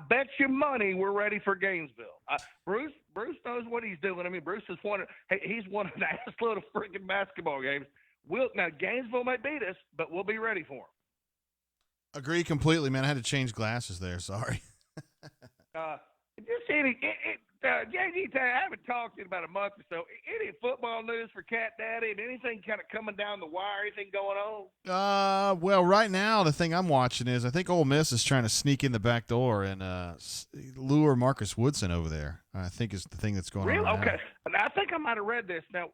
bet you money we're ready for Gainesville. Bruce knows what he's doing. I mean, Bruce has won. He's won a nice little freaking basketball games. Now Gainesville may beat us, but we'll be ready for them. Agree completely, man. I had to change glasses there. Sorry. JG, I haven't talked to you in about a month or so. Any football news for Cat Daddy? Anything kind of coming down the wire? Anything going on? Well, right now the thing I'm watching is I think Ole Miss is trying to sneak in the back door and lure Marcus Woodson over there. I think is the thing that's going on. Really? Right okay. Now, I think I might have read this. Now,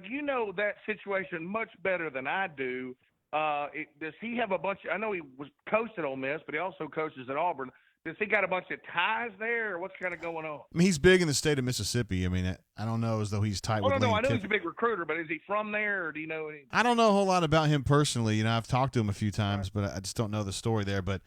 you know that situation much better than I do. Does he have a bunch? I know he was coached at Ole Miss, but he also coaches at Auburn. Does he got a bunch of ties there, or what's kind of going on? I mean, he's big in the state of Mississippi. I mean, I don't know as though he's tight with Lane I know Kiffin. he's a big recruiter, but is he from there, or do you know anything? I don't know a whole lot about him personally. I've talked to him a few times, but I just don't know the story there. But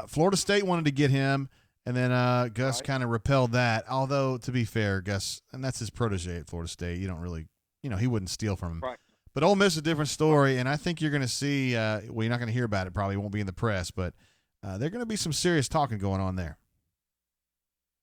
Florida State wanted to get him, and then Gus kind of repelled that. Although, to be fair, Gus, and that's his protege at Florida State, you don't really, he wouldn't steal from him. Right. But Ole Miss is a different story, and I think you're going to see you're not going to hear about it probably. It won't be in the press, but there's going to be some serious talking going on there.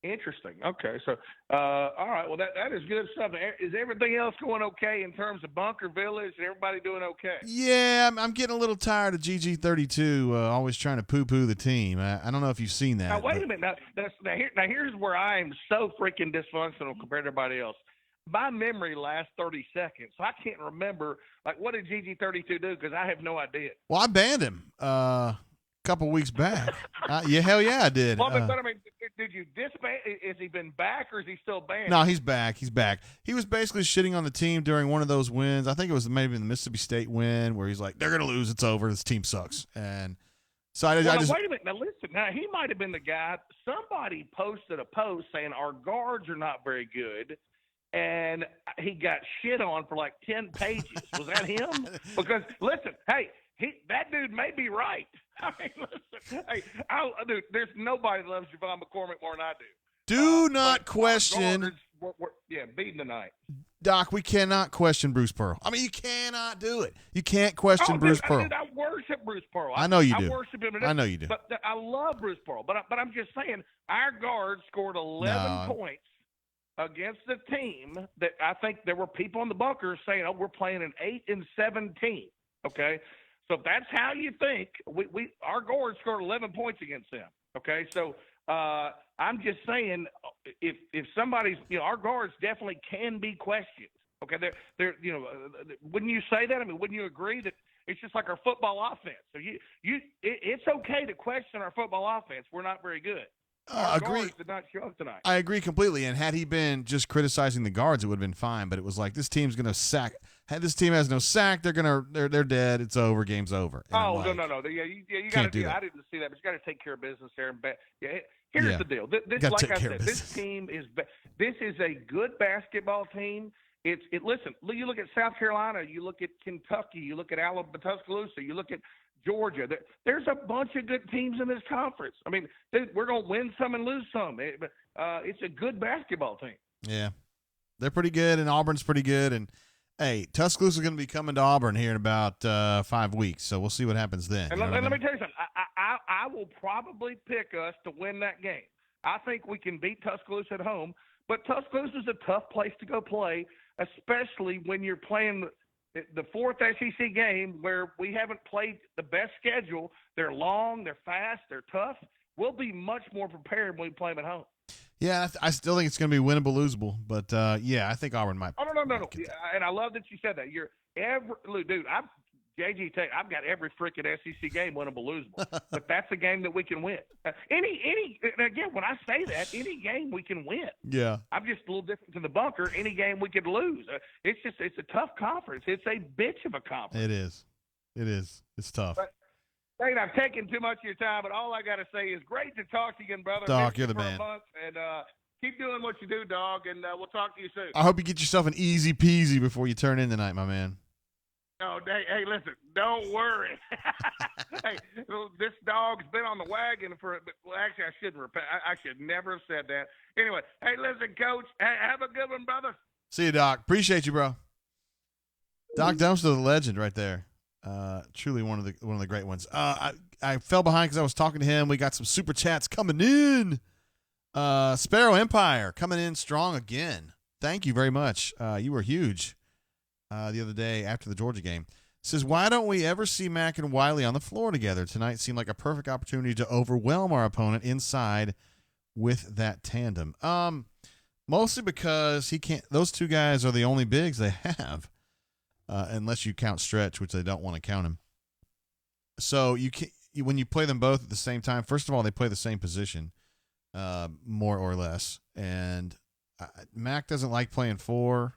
Interesting. Okay. So, all right. Well, that is good stuff. Is everything else going okay in terms of Bunker Village and everybody doing okay? Yeah, I'm getting a little tired of GG32 always trying to poo-poo the team. I don't know if you've seen that. Now, wait a minute. Now, here's where I am so freaking dysfunctional compared to everybody else. My memory lasts 30 seconds, so I can't remember, what did GG32 do? Because I have no idea. Well, I banned him a couple weeks back. Hell yeah, I did. Well, but I mean, did you disband? Has he been back, or is he still banned? No, he's back. He's back. He was basically shitting on the team during one of those wins. I think it was maybe the Mississippi State win where he's like, they're going to lose. It's over. This team sucks. And so I just – wait a minute. Now, listen. Now, he might have been the guy. Somebody posted a post saying our guards are not very good. And he got shit on for like 10 pages. Was that him? Because, listen, hey, that dude may be right. I mean, listen, hey, dude, there's nobody that loves Javon McCormick more than I do. Do not question. We're beating tonight. Doc, we cannot question Bruce Pearl. I mean, you cannot do it. You can't question Bruce Pearl. I worship Bruce Pearl. I know you do. I worship him. I know you do. But I love Bruce Pearl. But I'm just saying, our guards scored 11 points against the team that I think there were people in the bunker saying, "Oh, we're playing an 8-7 team." Okay, so if that's how you think, our guards scored 11 points against them. Okay, so I'm just saying, if somebody's, our guards definitely can be questioned. Okay, they're wouldn't you say that? I mean, wouldn't you agree that it's just like our football offense? So it's okay to question our football offense. We're not very good. Agree. Did not show up tonight. I agree completely. And had he been just criticizing the guards, it would have been fine. But it was like, this team's going to sack. This team has no sack. They're dead. It's over. Game's over. And No. Yeah, you got to do that. I didn't see that, but you got to take care of business there. Here's the deal. This, like I said, this team is a good basketball team. Listen. You look at South Carolina. You look at Kentucky. You look at Alabama, Tuscaloosa. You look at Georgia. There's a bunch of good teams in this conference. I mean, we're going to win some and lose some. It's a good basketball team. Yeah, they're pretty good, and Auburn's pretty good. And hey, Tuscaloosa is going to be coming to Auburn here in about 5 weeks, so we'll see what happens then. And let me tell you something. I will probably pick us to win that game. I think we can beat Tuscaloosa at home, but Tuscaloosa is a tough place to go play, especially when you're playing the fourth SEC game where we haven't played the best schedule. They're long, they're fast, they're tough. We'll be much more prepared when we play them at home. Yeah, I still think it's going to be winnable, losable. But, I think Auburn might. Oh, no. And I love that you said that. Dude, I've got every freaking SEC game winnable, losable. But that's a game that we can win. And again, when I say that, any game we can win. Yeah. I'm just a little different to the bunker. Any game we could lose. It's a tough conference. It's a bitch of a conference. It is. It's tough. But, Nate, I've taken too much of your time, but all I got to say is great to talk to you again, brother. Doc, you're the man. And keep doing what you do, dog, and we'll talk to you soon. I hope you get yourself an easy peasy before you turn in tonight, my man. Oh, hey, listen, don't worry. Hey, this dog's been on the wagon actually, I shouldn't repent. I should never have said that. Anyway, hey, listen, Coach, have a good one, brother. See you, Doc. Appreciate you, bro. Doc Dumpster, the legend right there. Truly one of the great ones. I fell behind because I was talking to him. We got some super chats coming in. Sparrow Empire coming in strong again. Thank you very much. You were huge the other day after the Georgia game. Says, why don't we ever see Mack and Wiley on the floor together? Tonight seemed like a perfect opportunity to overwhelm our opponent inside with that tandem. Mostly because he can't. Those two guys are the only bigs they have. Unless you count Stretch, which they don't want to count him. So when you play them both at the same time, first of all, they play the same position, more or less. And Mac doesn't like playing 4.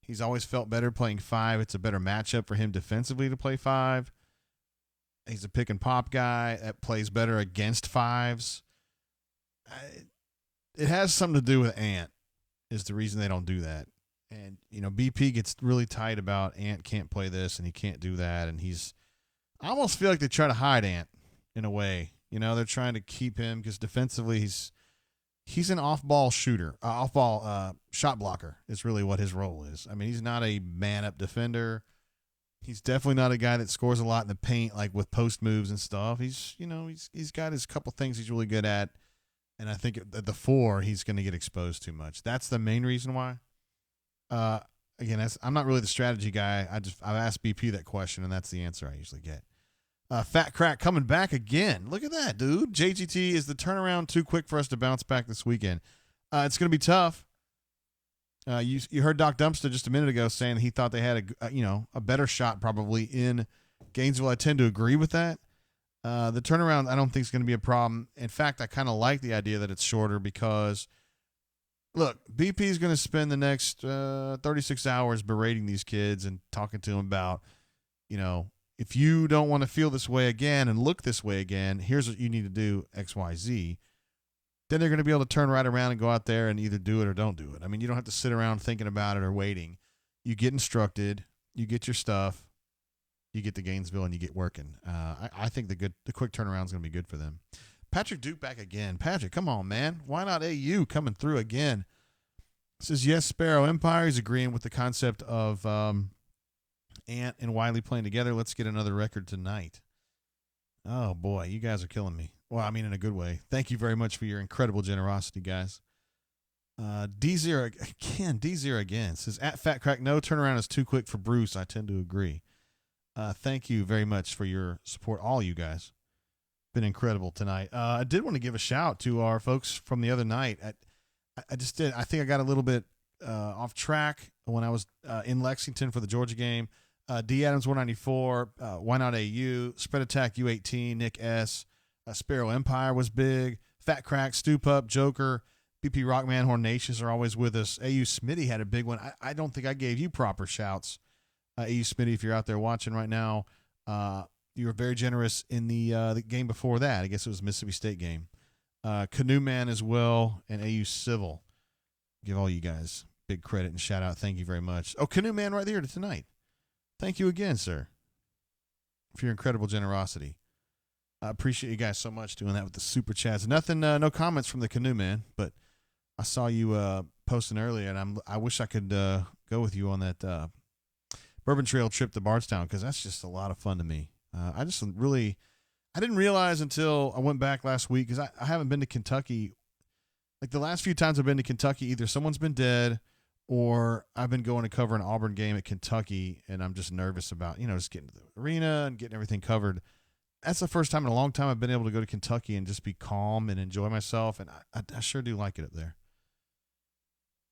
He's always felt better playing 5. It's a better matchup for him defensively to play 5. He's a pick and pop guy that plays better against 5s. It has something to do with Ant is the reason they don't do that. And, BP gets really tight about Ant can't play this and he can't do that. And I almost feel like they try to hide Ant in a way. They're trying to keep him because defensively he's an off-ball shooter. Off-ball shot blocker is really what his role is. I mean, he's not a man-up defender. He's definitely not a guy that scores a lot in the paint, like with post moves and stuff. He's got his couple things he's really good at. And I think at the 4, he's going to get exposed too much. That's the main reason why. Again, I'm not really the strategy guy. I've asked BP that question, and that's the answer I usually get. Fat Crack coming back again. Look at that, dude. JGT, is the turnaround too quick for us to bounce back this weekend? It's going to be tough. You heard Doc Dumpster just a minute ago saying he thought they had a better shot probably in Gainesville. I tend to agree with that. The turnaround I don't think is going to be a problem. In fact, I kind of like the idea that it's shorter because, look, BP is going to spend the next 36 hours berating these kids and talking to them about, if you don't want to feel this way again and look this way again, here's what you need to do, X, Y, Z. Then they're going to be able to turn right around and go out there and either do it or don't do it. I mean, you don't have to sit around thinking about it or waiting. You get instructed, you get your stuff, you get to Gainesville, and you get working. I think the quick turnaround is going to be good for them. Patrick Duke back again. Patrick, come on, man. Why not AU coming through again? Says, yes, Sparrow Empire is agreeing with the concept of Ant and Wiley playing together. Let's get another record tonight. Oh, boy, you guys are killing me. Well, I mean, in a good way. Thank you very much for your incredible generosity, guys. D0 again says, at Fat Crack, no, turnaround is too quick for Bruce. I tend to agree. Thank you very much for your support, all you guys. Been incredible tonight. I did want to give a shout to our folks from the other night. I just did. I think I got a little bit off track when I was in Lexington for the Georgia game. D Adams 194, Why Not AU, Spread Attack U18, Nick S, Sparrow Empire was big, Fat Crack, Stu Pup, Joker, BP Rockman, Hornatius are always with us. AU Smitty had a big one. I don't think I gave you proper shouts. AU Smitty, if you're out there watching right now, you were very generous in the game before that. I guess it was Mississippi State game. Canoe Man as well, and AU Civil. Give all you guys big credit and shout out. Thank you very much. Oh, Canoe Man right there tonight. Thank you again, sir, for your incredible generosity. I appreciate you guys so much doing that with the super chats. Nothing, no comments from the Canoe Man, but I saw you posting earlier, and I wish I could go with you on that Bourbon Trail trip to Bardstown, because that's just a lot of fun to me. I didn't realize until I went back last week, because I haven't been to Kentucky. Like the last few times I've been to Kentucky, either someone's been dead or I've been going to cover an Auburn game at Kentucky, and I'm just nervous about, just getting to the arena and getting everything covered. That's the first time in a long time I've been able to go to Kentucky and just be calm and enjoy myself, and I sure do like it up there.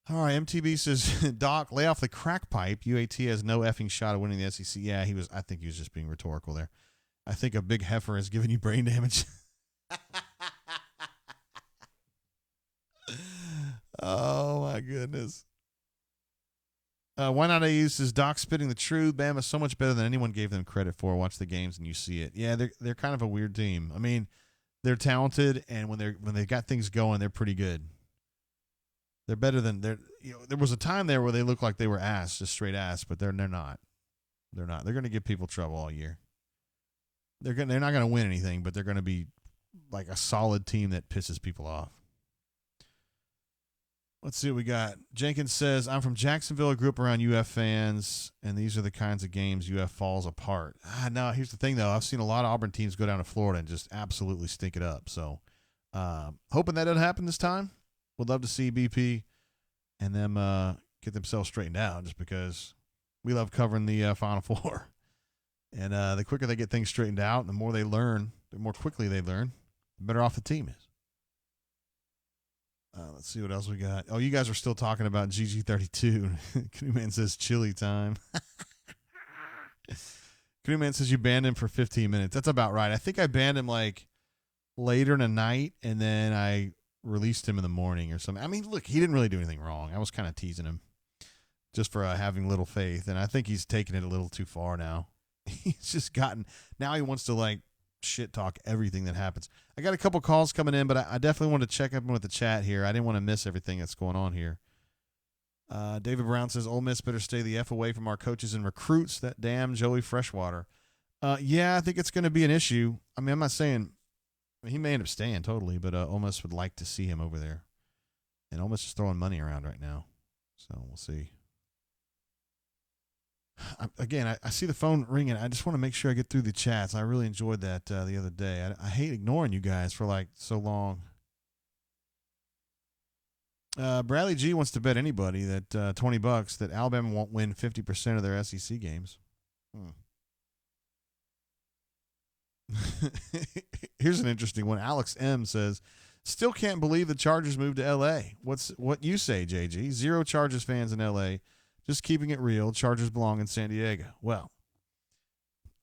All right, MTB says, Doc, lay off the crack pipe. UAT has no effing shot of winning the SEC. Yeah, I think he was just being rhetorical there. I think a big heifer has given you brain damage. Oh, my goodness. Why Not AU says, Doc spitting the truth. Bama's so much better than anyone gave them credit for. Watch the games and you see it. Yeah, they're kind of a weird team. I mean, they're talented, and when they got things going, they're pretty good. They're better than there was a time there where they looked like they were ass, just straight ass, but they're not. They're not. They're going to give people trouble all year. They're not going to win anything, but they're going to be like a solid team that pisses people off. Let's see what we got. Jenkins says, I'm from Jacksonville. I grew up around UF fans, and these are the kinds of games UF falls apart. No, here's the thing, though. I've seen a lot of Auburn teams go down to Florida and just absolutely stink it up. So hoping that doesn't happen this time. Would love to see BP and them get themselves straightened out, just because we love covering the Final Four. And the quicker they get things straightened out, and the more they learn, the more quickly they learn, the better off the team is. Let's see what else we got. Oh, you guys are still talking about GG32. Canoe Man says chili time. Canoe Man says you banned him for 15 minutes. That's about right. I think I banned him like later in the night, and then I released him in the morning or something. I mean, look, he didn't really do anything wrong. I was kind of teasing him just for having little faith, and I think he's taken it a little too far now. He's just now he wants to like shit talk everything that happens. I got a couple calls coming in, but I definitely want to check up with the chat here. I didn't want to miss everything that's going on here. David Brown says, Ole Miss better stay the F away from our coaches and recruits, that damn Joey Freshwater. Yeah, I think it's going to be an issue. I mean, I'm not saying he may end up staying totally, but Ole Miss would like to see him over there. And Ole Miss is throwing money around right now. So we'll see. I see the phone ringing. I just want to make sure I get through the chats. I really enjoyed that the other day. I hate ignoring you guys for like so long. Bradley G wants to bet anybody that $20 that Alabama won't win 50% of their SEC games. Here's an interesting one. Alex M says, still can't believe the Chargers moved to L.A. What you say, JG? Zero Chargers fans in L.A., just keeping it real. Chargers belong in San Diego. Well,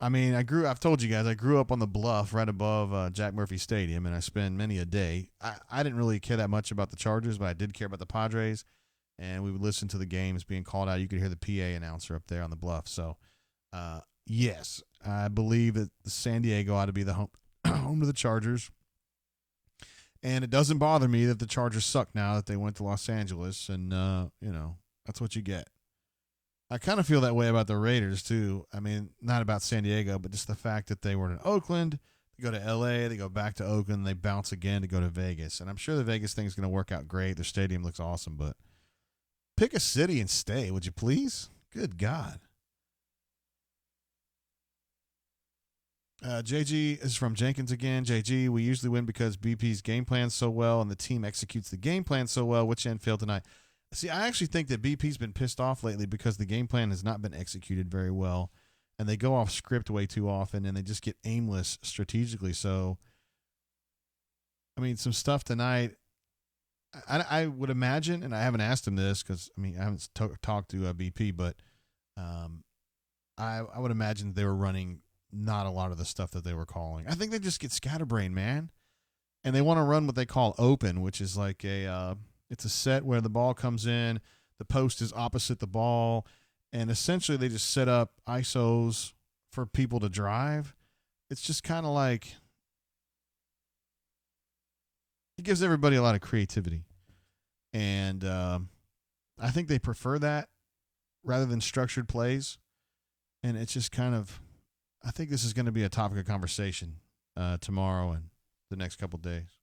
I mean, I've told you guys, I grew up on the bluff right above Jack Murphy Stadium, and I spend many a day. I didn't really care that much about the Chargers, but I did care about the Padres, and we would listen to the games being called out. You could hear the PA announcer up there on the bluff. So, yes, I believe that San Diego ought to be the home to the Chargers. And it doesn't bother me that the Chargers suck now that they went to Los Angeles, and, that's what you get. I kind of feel that way about the Raiders, too. I mean, not about San Diego, but just the fact that they were in Oakland, they go to L.A., they go back to Oakland, they bounce again to go to Vegas. And I'm sure the Vegas thing is going to work out great. Their stadium looks awesome, but pick a city and stay, would you please? Good God. JG is from Jenkins again. JG, we usually win because BP's game plans so well and the team executes the game plan so well. Which end failed tonight? See, I actually think that BP's been pissed off lately because the game plan has not been executed very well, and they go off script way too often, and they just get aimless strategically. So, I mean, some stuff tonight, I would imagine, and I haven't asked him this because, I mean, I haven't talked to BP, but I would imagine they were running not a lot of the stuff that they were calling. I think they just get scatterbrained, man. And they want to run what they call open, which is like it's a set where the ball comes in, the post is opposite the ball, and essentially they just set up ISOs for people to drive. It's just kind of like, it gives everybody a lot of creativity. And I think they prefer that rather than structured plays. And it's just kind of, I think this is going to be a topic of conversation tomorrow and the next couple of days.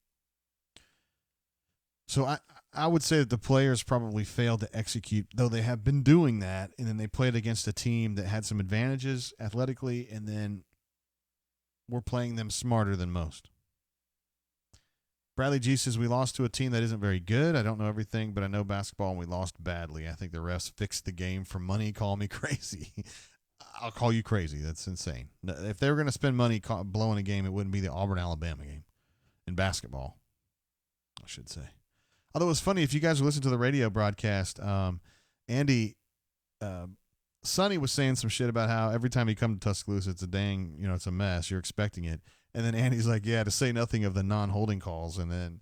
So I would say that the players probably failed to execute, though they have been doing that, and then they played against a team that had some advantages athletically, and then we're playing them smarter than most. Bradley G says, we lost to a team that isn't very good. I don't know everything, but I know basketball, and we lost badly. I think the refs fixed the game for money. Call me crazy. I'll call you crazy. That's insane. If they were going to spend money blowing a game, it wouldn't be the Auburn-Alabama game in basketball, I should say. Although it was funny, if you guys listen to the radio broadcast, Andy, Sonny was saying some shit about how every time you come to Tuscaloosa, it's it's a mess. You're expecting it. And then Andy's like, yeah, to say nothing of the non-holding calls. And then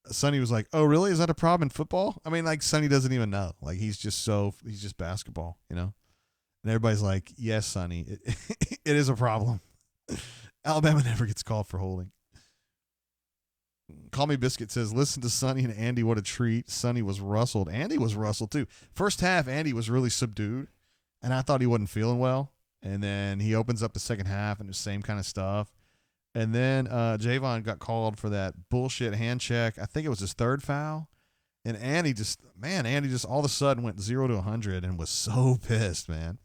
Sonny was like, oh, really? Is that a problem in football? I mean, like, Sonny doesn't even know. Like, he's just basketball, And everybody's like, yes, Sonny, it is a problem. Alabama never gets called for holding. Call Me Biscuit says, listen to Sonny and Andy, what a treat. Sonny was rustled. Andy was rustled, too. First half, Andy was really subdued, and I thought he wasn't feeling well. And then he opens up the second half and the same kind of stuff. And then Javon got called for that bullshit hand check. I think it was his third foul. And Andy just all of a sudden went 0 to 100 and was so pissed, man.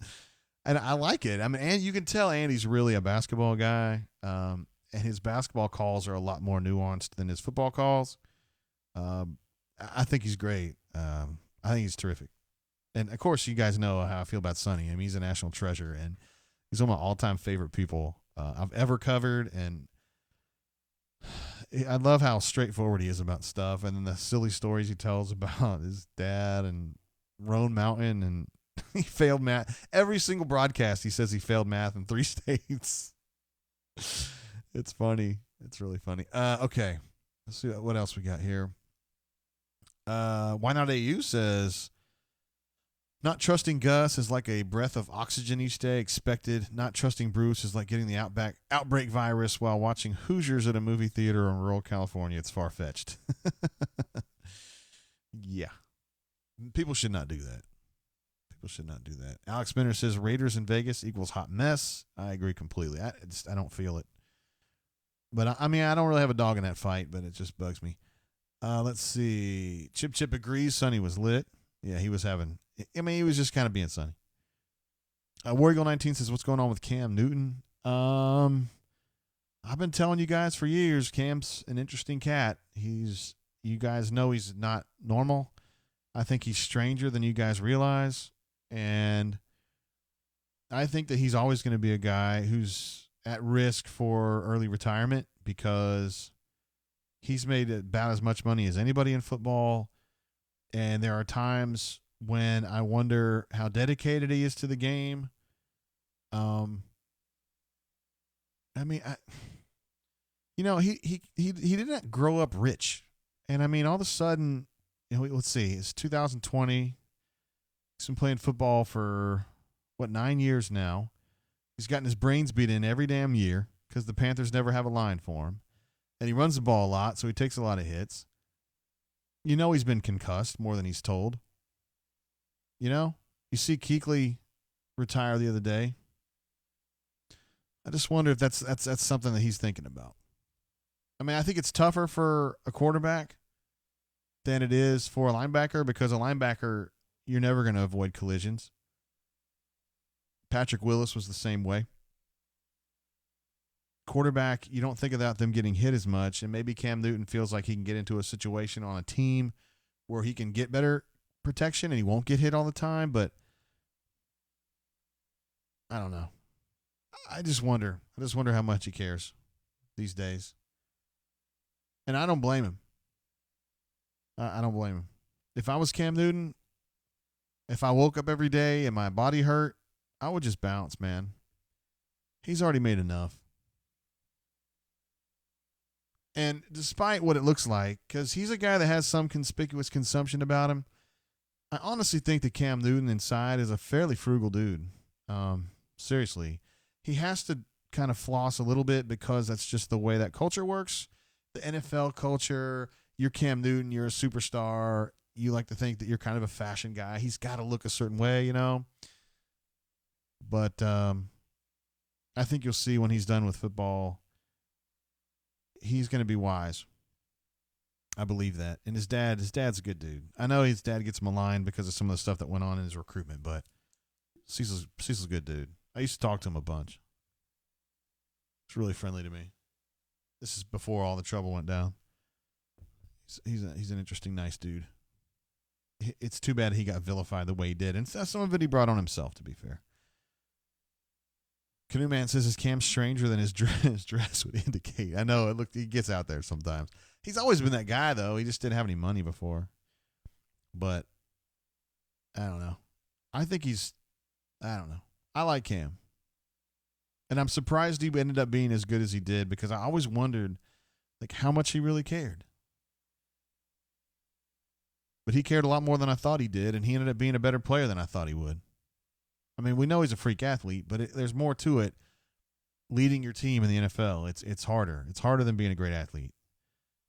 And I like it. I mean, and you can tell Andy's really a basketball guy. And his basketball calls are a lot more nuanced than his football calls. I think he's great. I think he's terrific. And, of course, you guys know how I feel about Sonny. I mean, he's a national treasure, and he's one of my all-time favorite people I've ever covered. And I love how straightforward he is about stuff, and then the silly stories he tells about his dad and Roan Mountain, and he failed math. Every single broadcast he says he failed math in 3 states. It's funny. It's really funny. Okay. Let's see what else we got here. Why Not AU says, not trusting Gus is like a breath of oxygen each day expected. Not trusting Bruce is like getting the outbreak virus while watching Hoosiers at a movie theater in rural California. It's far-fetched. Yeah. People should not do that. Alex Minner says Raiders in Vegas equals hot mess. I agree completely. I don't feel it. But, I mean, I don't really have a dog in that fight, but it just bugs me. Let's see. Chip agrees Sonny was lit. Yeah, he was just kind of being Sonny. War Eagle 19 says, what's going on with Cam Newton? I've been telling you guys for years, Cam's an interesting cat. You guys know he's not normal. I think he's stranger than you guys realize. And I think that he's always going to be a guy who's at risk for early retirement because he's made about as much money as anybody in football. And there are times when I wonder how dedicated he is to the game. I mean, he didn't grow up rich. And I mean, all of a sudden, let's see, it's 2020. He's been playing football for 9 years now. He's gotten his brains beat in every damn year because the Panthers never have a line for him. And he runs the ball a lot, so he takes a lot of hits. He's been concussed more than he's told. You see Kuechly retire the other day. I just wonder if that's something that he's thinking about. I mean, I think it's tougher for a quarterback than it is for a linebacker because a linebacker, you're never going to avoid collisions. Patrick Willis was the same way. Quarterback, you don't think about them getting hit as much, and maybe Cam Newton feels like he can get into a situation on a team where he can get better protection and he won't get hit all the time, but I don't know. I just wonder how much he cares these days. And I don't blame him. I don't blame him. If I was Cam Newton, if I woke up every day and my body hurt, I would just bounce, man. He's already made enough. And despite what it looks like, because he's a guy that has some conspicuous consumption about him, I honestly think that Cam Newton inside is a fairly frugal dude. Seriously. He has to kind of floss a little bit because that's just the way that culture works. The NFL culture, you're Cam Newton, you're a superstar. You like to think that you're kind of a fashion guy. He's got to look a certain way, you know. But I think you'll see when he's done with football, he's going to be wise. I believe that. And his dad's a good dude. I know his dad gets maligned because of some of the stuff that went on in his recruitment, but Cecil's a good dude. I used to talk to him a bunch. He's really friendly to me. This is before all the trouble went down. He's an interesting, nice dude. It's too bad he got vilified the way he did, and some of it he brought on himself, to be fair. Canoe Man says his Cam's stranger than his dress would indicate. I know, he gets out there sometimes. He's always been that guy, though. He just didn't have any money before. But, I don't know. I don't know. I like Cam. And I'm surprised he ended up being as good as he did because I always wondered, like, how much he really cared. But he cared a lot more than I thought he did, and he ended up being a better player than I thought he would. I mean, we know he's a freak athlete, but there's more to it. Leading your team in the NFL, it's harder. It's harder than being a great athlete.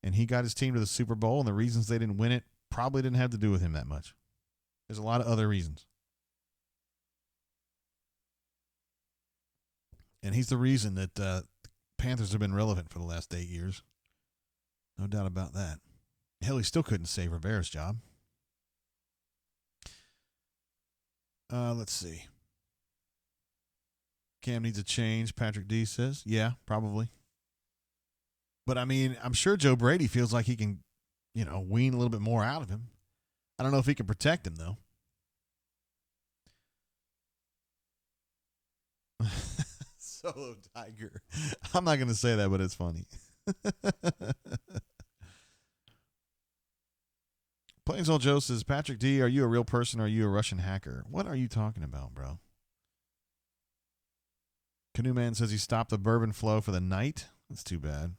And he got his team to the Super Bowl, and the reasons they didn't win it probably didn't have to do with him that much. There's a lot of other reasons. And he's the reason that Panthers have been relevant for the last 8 years. No doubt about that. Hell, he still couldn't save Rivera's job. Let's see. Cam needs a change, Patrick D says. Yeah, probably. But, I mean, I'm sure Joe Brady feels like he can, wean a little bit more out of him. I don't know if he can protect him, though. Solo Tiger. I'm not going to say that, but it's funny. Plains Old Joe says, Patrick D, are you a real person or are you a Russian hacker? What are you talking about, bro? Canoe Man says he stopped the bourbon flow for the night. That's too bad.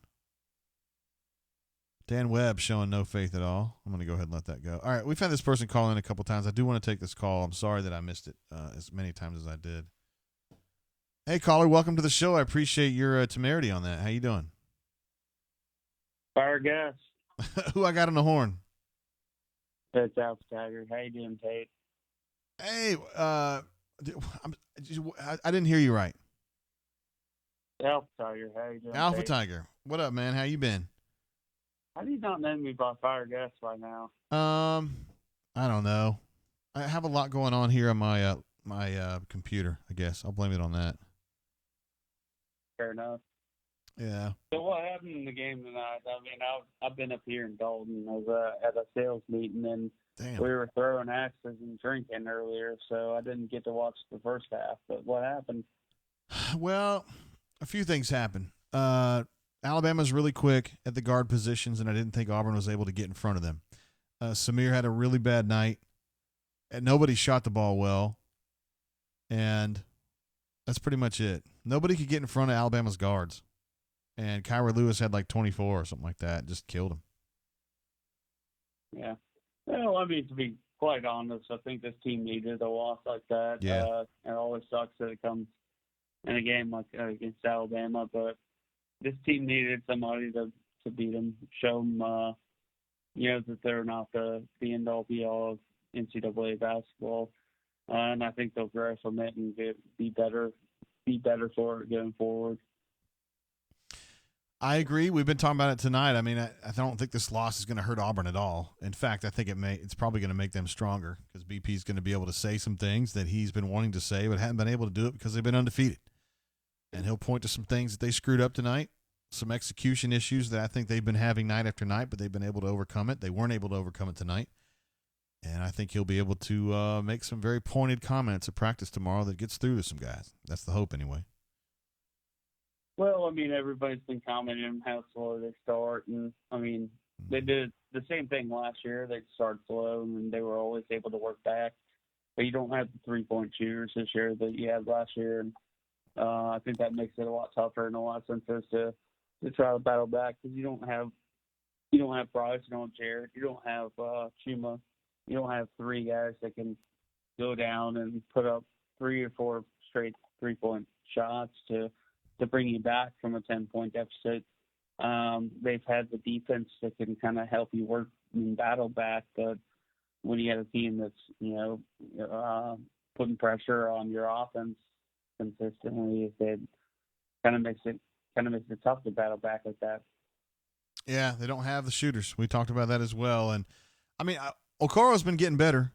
Dan Webb showing no faith at all. I'm going to go ahead and let that go. All right, we've had this person call in a couple times. I do want to take this call. I'm sorry that I missed it as many times as I did. Hey, caller, welcome to the show. I appreciate your temerity on that. How you doing? Fire gas. Who I got on the horn? It's Alpha Tiger. How you doing, Tate? Hey, I didn't hear you right. Alpha Tiger. How you doing, Alpha Tate? Tiger. What up, man? How you been? How do you not know me by Fire Gas by now? I don't know. I have a lot going on here on my my computer, I guess. I'll blame it on that. Fair enough. Yeah. So what happened in the game tonight? I mean, I've been up here in Dalton at a sales meeting, and Damn. we were throwing axes and drinking earlier, so I didn't get to watch the first half. But what happened? Well, a few things happened. Alabama's really quick at the guard positions, and I didn't think Auburn was able to get in front of them. Samir had a really bad night, and nobody shot the ball well, and that's pretty much it. Nobody could get in front of Alabama's guards, and Kyra Lewis had like 24 or something like that. Just killed him. Yeah. Well, I mean, to be quite honest, I think this team needed a loss like that. Yeah. It always sucks that it comes in a game like against Alabama, but this team needed somebody to beat them, show them, that they're not the end-all, be-all of NCAA basketball. And I think they'll grow from it and be better for it going forward. I agree. We've been talking about it tonight. I mean, I don't think this loss is going to hurt Auburn at all. In fact, I think it's probably going to make them stronger because BP is going to be able to say some things that he's been wanting to say but hadn't been able to do it because they've been undefeated. And he'll point to some things that they screwed up tonight, some execution issues that I think they've been having night after night, but they've been able to overcome it. They weren't able to overcome it tonight. And I think he'll be able to make some very pointed comments at practice tomorrow that gets through to some guys. That's the hope anyway. Well, I mean, everybody's been commenting on how slow they start. And, I mean, they did the same thing last year. They started slow, and they were always able to work back. But you don't have the three-point shooters this year that you had last year. And I think that makes it a lot tougher in a lot of senses to try to battle back because you don't have Bryce, you don't have Jared, you don't have Chuma. You don't have three guys that can go down and put up 3 or 4 straight three-point shots to bring you back from a 10-point deficit. They've had the defense that can kind of help you work and battle back, but when you have a team that's, putting pressure on your offense consistently, it kind of makes it tough to battle back like that. Yeah, they don't have the shooters. We talked about that as well. And, I mean, Okoro's been getting better.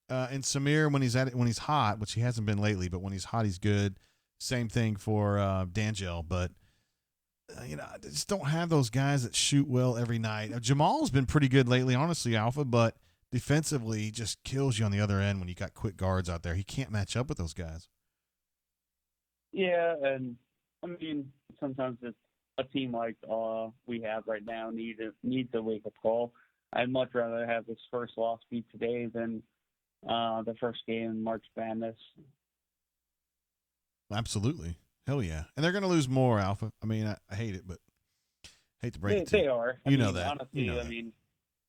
And Samir, when he's hot, which he hasn't been lately, but when he's hot, he's good. Same thing for D'Angelo, but I just don't have those guys that shoot well every night. Jamal's been pretty good lately, honestly, Alpha, but defensively he just kills you on the other end when you got quick guards out there. He can't match up with those guys. Yeah, and I mean sometimes it's a team like we have right now needs a wake-up call. I'd much rather have this first loss be today than the first game in March Madness. Absolutely. Hell yeah. And they're going to lose more, Alpha. I mean, I hate it, but hate to break it to you. They are. I mean, that. Honestly, I mean,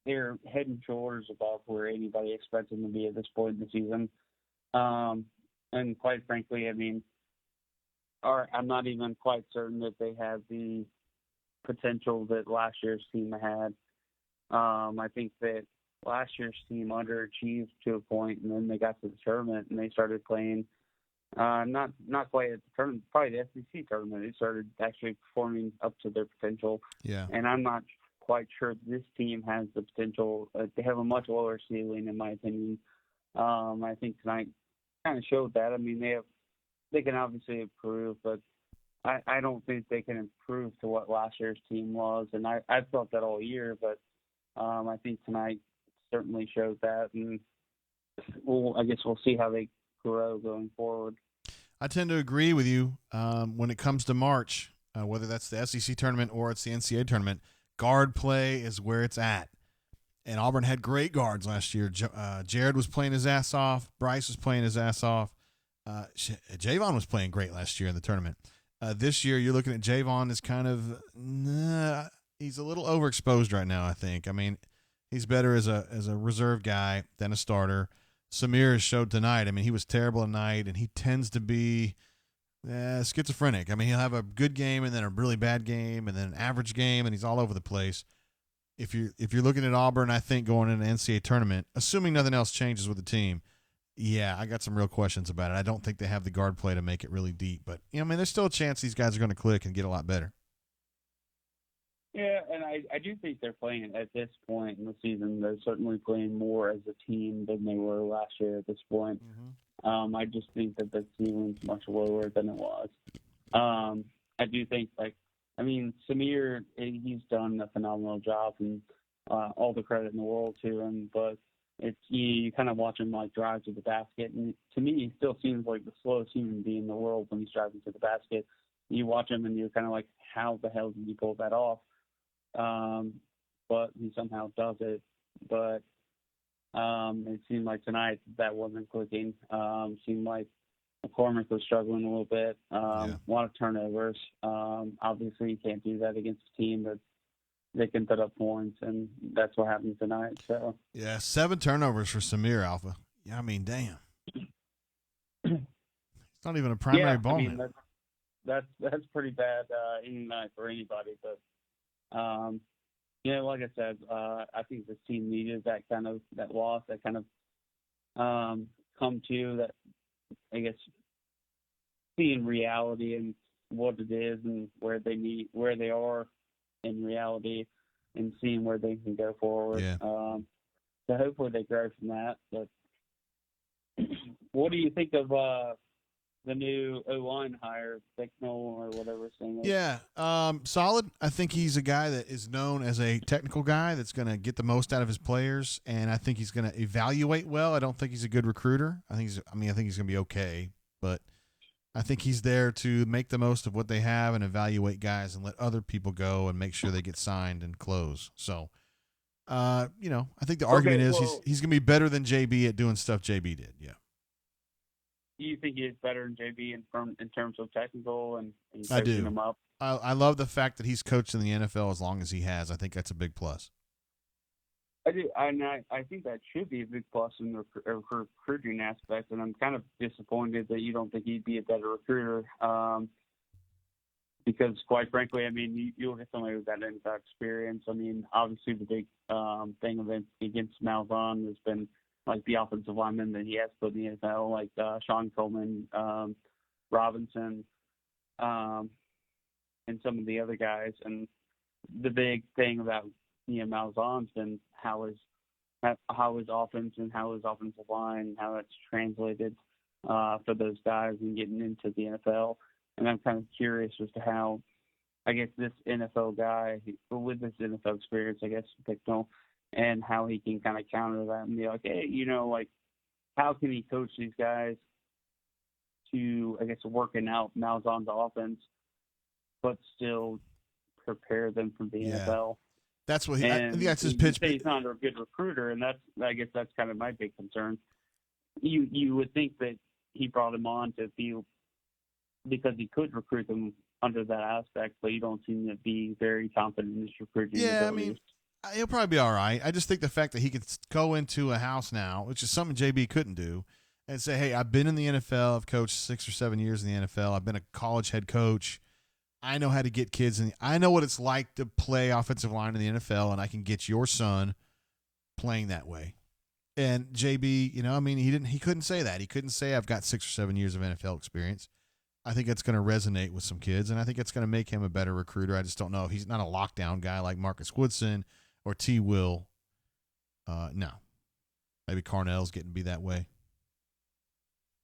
they're head and shoulders above where anybody expects them to be at this point in the season. And quite frankly, I mean, I'm not even quite certain that they have the potential that last year's team had. I think that last year's team underachieved to a point, and then they got to the tournament and they started playing. Not quite at the tournament, probably the SEC tournament. They started actually performing up to their potential. Yeah. And I'm not quite sure this team has the potential. They have a much lower ceiling, in my opinion. I think tonight kind of showed that. I mean, they can obviously improve, but I don't think they can improve to what last year's team was. And I've felt that all year, but I think tonight certainly shows that. And I guess we'll see how they grow going forward. I tend to agree with you when it comes to March, whether that's the SEC tournament or it's the NCAA tournament. Guard play is where it's at. And Auburn had great guards last year. Jared was playing his ass off. Bryce was playing his ass off. Javon was playing great last year in the tournament. This year, you're looking at Javon as kind of he's a little overexposed right now, I think. I mean, he's better as a reserve guy than a starter. Samir has showed tonight. I mean, he was terrible tonight, and he tends to be schizophrenic. I mean, he'll have a good game and then a really bad game and then an average game, and he's all over the place. If you're looking at Auburn, I think going into the NCAA tournament, assuming nothing else changes with the team, yeah, I got some real questions about it. I don't think they have the guard play to make it really deep, but I mean, there's still a chance these guys are going to click and get a lot better. Yeah, and I do think they're playing at this point in the season. They're certainly playing more as a team than they were last year at this point. Mm-hmm. I just think that the ceiling's much lower than it was. I do think, Samir, he's done a phenomenal job, and all the credit in the world to him. But it's you kind of watch him drive to the basket, and to me, he still seems like the slowest human being in the world when he's driving to the basket. You watch him, and you're kind of like, how the hell did he pull that off? But he somehow does it. But it seemed like tonight that wasn't clicking. Seemed like McCormick was struggling a little bit. A lot of turnovers. Obviously, you can't do that against a team that they can put up points, and that's what happened tonight. So 7 turnovers for Samir, Alpha. Yeah, I mean, damn. It's not even a primary ball. I mean, that's pretty bad any night for anybody. But like I said, I think this team needed that loss, that kind of come to that, I guess, seeing reality and what it is and where they are in reality, and seeing where they can go forward. Yeah. So hopefully they grow from that. But what do you think of the new O-line hire, Bicknell or whatever his name is? Yeah, solid. I think he's a guy that is known as a technical guy that's going to get the most out of his players, and I think he's going to evaluate well. I don't think he's a good recruiter. I think he's going to be okay, but I think he's there to make the most of what they have and evaluate guys and let other people go and make sure they get signed and close. So, I think the argument is he's going to be better than JB at doing stuff JB did. Yeah. Do you think he's better than JB in terms of technical and I coaching do. him up? I love the fact that he's coached in the NFL as long as he has. I think that's a big plus. I do, and I think that should be a big plus in the recruiting aspect. And I'm kind of disappointed that you don't think he'd be a better recruiter, because quite frankly, I mean, you look at somebody with that NFL experience. I mean, obviously the big thing against Malzahn has been like the offensive linemen that he has put in the NFL, like Sean Coleman, Robinson, and some of the other guys. And the big thing about Malzahn's been how his offense and how his offensive line, how it's translated for those guys and getting into the NFL. And I'm kind of curious as to how, I guess, this NFL guy with this NFL experience, I guess, Bicknell, and how he can kind of counter that and be like, hey, how can he coach these guys to, I guess, working out Malzahn's offense, but still prepare them for the NFL? That's what I think that's his pitch. He's not a good recruiter, and I guess that's kind of my big concern. You would think that he brought him on to be, because he could recruit them under that aspect, but you don't seem to be very confident in his recruiting abilities. I mean, he'll probably be all right. I just think the fact that he could go into a house now, which is something JB couldn't do, and say, hey, I've been in the NFL. I've coached 6 or 7 years in the NFL. I've been a college head coach. I know how to get kids, and I know what it's like to play offensive line in the NFL, and I can get your son playing that way. And JB, he couldn't say that. He couldn't say I've got 6 or 7 years of NFL experience. I think that's going to resonate with some kids, and I think it's going to make him a better recruiter. I just don't know if he's not a lockdown guy like Marcus Woodson or T. Will. No. Maybe Carnell's getting to be that way.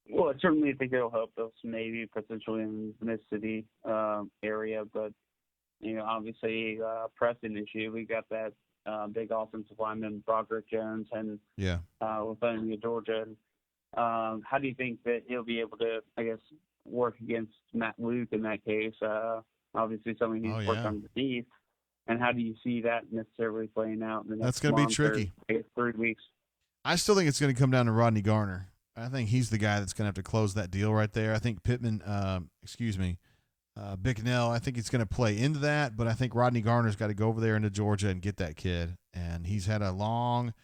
Well, I certainly think it'll help us maybe potentially in the Mid-City area, but, obviously pressing issue. We got that big offensive lineman, Broderick Jones, and with Georgia. How do you think that he'll be able to, I guess, work against Matt Luke in that case? Obviously something he's worked underneath. And how do you see that necessarily playing out in the next That's going to be tricky. Or 3 weeks? I still think it's going to come down to Rodney Garner. I think he's the guy that's going to have to close that deal right there. I think Bicknell, I think he's going to play into that, but I think Rodney Garner's got to go over there into Georgia and get that kid. And he's had a long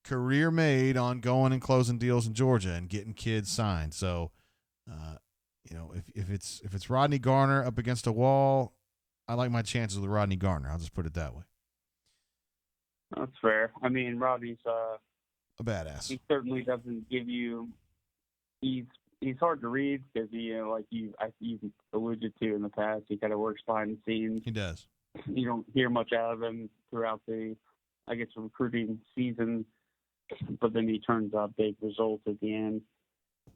career made on going and closing deals in Georgia and getting kids signed. So, if it's Rodney Garner up against a wall, I like my chances with Rodney Garner. I'll just put it that way. That's fair. I mean, Rodney's a badass. He certainly doesn't give you. He's hard to read because like you've alluded to in the past, he kind of works behind the scenes. He does. You don't hear much out of him throughout the, I guess, recruiting season, but then he turns out big results at the end.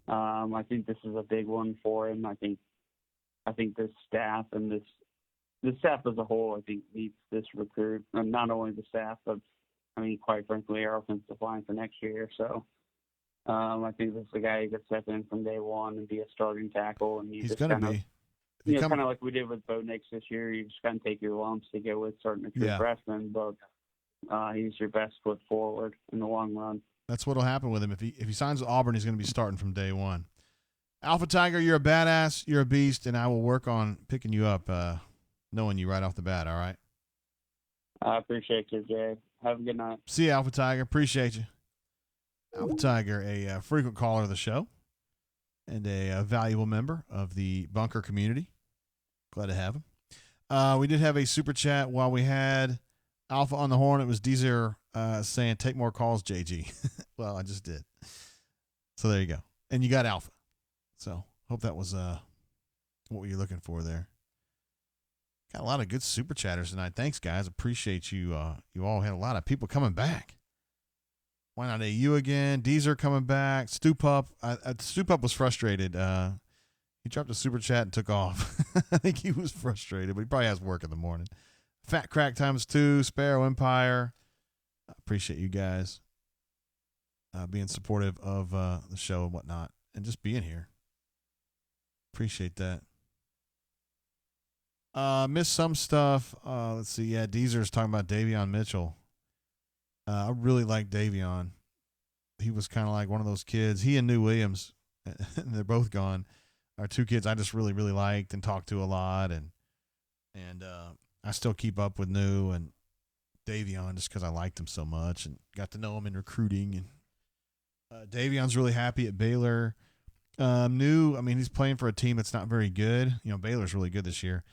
I think this is a big one for him. I think this staff and the staff as a whole, I think, needs this recruit, and not only the staff, but I mean, quite frankly, our offensive line for next year. So I think this is the guy who could step in from day one and be a starting tackle. And he's going to be. Kind of like we did with Bo Nix this year. You just kind of take your lumps to go with starting a true freshman, but he's your best foot forward in the long run. That's what'll happen with him. If he signs with Auburn, he's going to be starting from day one. Alpha Tiger, you're a badass. You're a beast, and I will work on picking you up, knowing you right off the bat, all right? I appreciate you, Jay. Have a good night. See you, Alpha Tiger. Appreciate you. Alpha Tiger, a frequent caller of the show and a valuable member of the bunker community. Glad to have him. We did have a super chat while we had Alpha on the horn. It was Deezer saying, take more calls, JG. Well, I just did. So there you go. And you got Alpha. So hope that was what you're looking for there. Got a lot of good super chatters tonight. Thanks, guys. Appreciate you. You all had a lot of people coming back. Why not AU again? Deezer coming back. Stu Pup. Stu Pup was frustrated. He dropped a super chat and took off. I think he was frustrated, but he probably has work in the morning. Fat Crack ×2. Sparrow Empire. I appreciate you guys being supportive of the show and whatnot, and just being here. Appreciate that. Missed some stuff. Let's see. Yeah, Deezer's talking about Davion Mitchell. I really like Davion. He was kind of like one of those kids. He and New Williams, and they're both gone, are two kids I just really, really liked and talked to a lot. And I still keep up with New and Davion just because I liked him so much and got to know him in recruiting. And Davion's really happy at Baylor. New, I mean, he's playing for a team that's not very good. You know, Baylor's really good this year.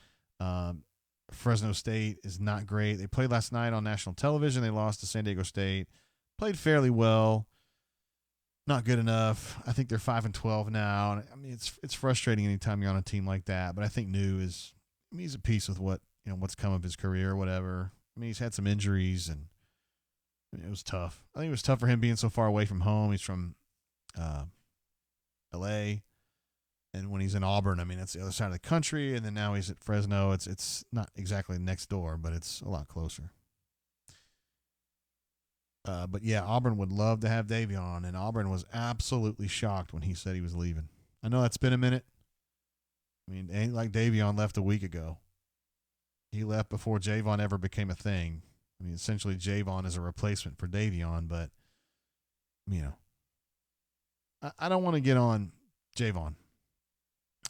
Fresno State is not great. They played last night on national television. They lost to San Diego State. Played fairly well. Not good enough. I think they're 5-12 now. And I mean, it's frustrating anytime you're on a team like that. But I think New is, I mean, he's at peace with what's come of his career or whatever. I mean, he's had some injuries and it was tough. I think it was tough for him being so far away from home. He's from L.A. And when he's in Auburn, I mean, it's the other side of the country. And then now he's at Fresno. It's not exactly next door, but it's a lot closer. But yeah, Auburn would love to have Davion, and Auburn was absolutely shocked when he said he was leaving. I know that's been a minute. I mean, it ain't like Davion left a week ago. He left before Javon ever became a thing. I mean, essentially, Javon is a replacement for Davion, but, you know, I don't want to get on Javon.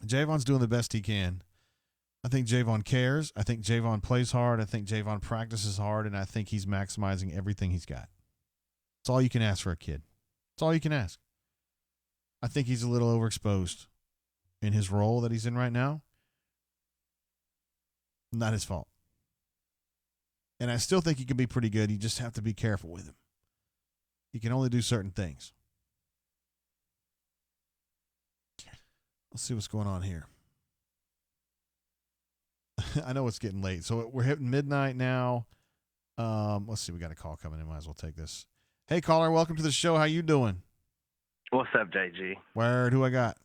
Javon's doing the best he can. I think Javon cares. I think Javon plays hard. I think Javon practices hard, and I think he's maximizing everything he's got. That's all you can ask for a kid. That's all you can ask. I think he's a little overexposed in his role that he's in right now. Not his fault. And I still think he can be pretty good. You just have to be careful with him. He can only do certain things. Let's see what's going on here. I know it's getting late, so we're hitting midnight now. Let's see. We got a call coming in. Might as well take this. Hey, caller, welcome to the show. How you doing? What's up, JG? Where? Who I got?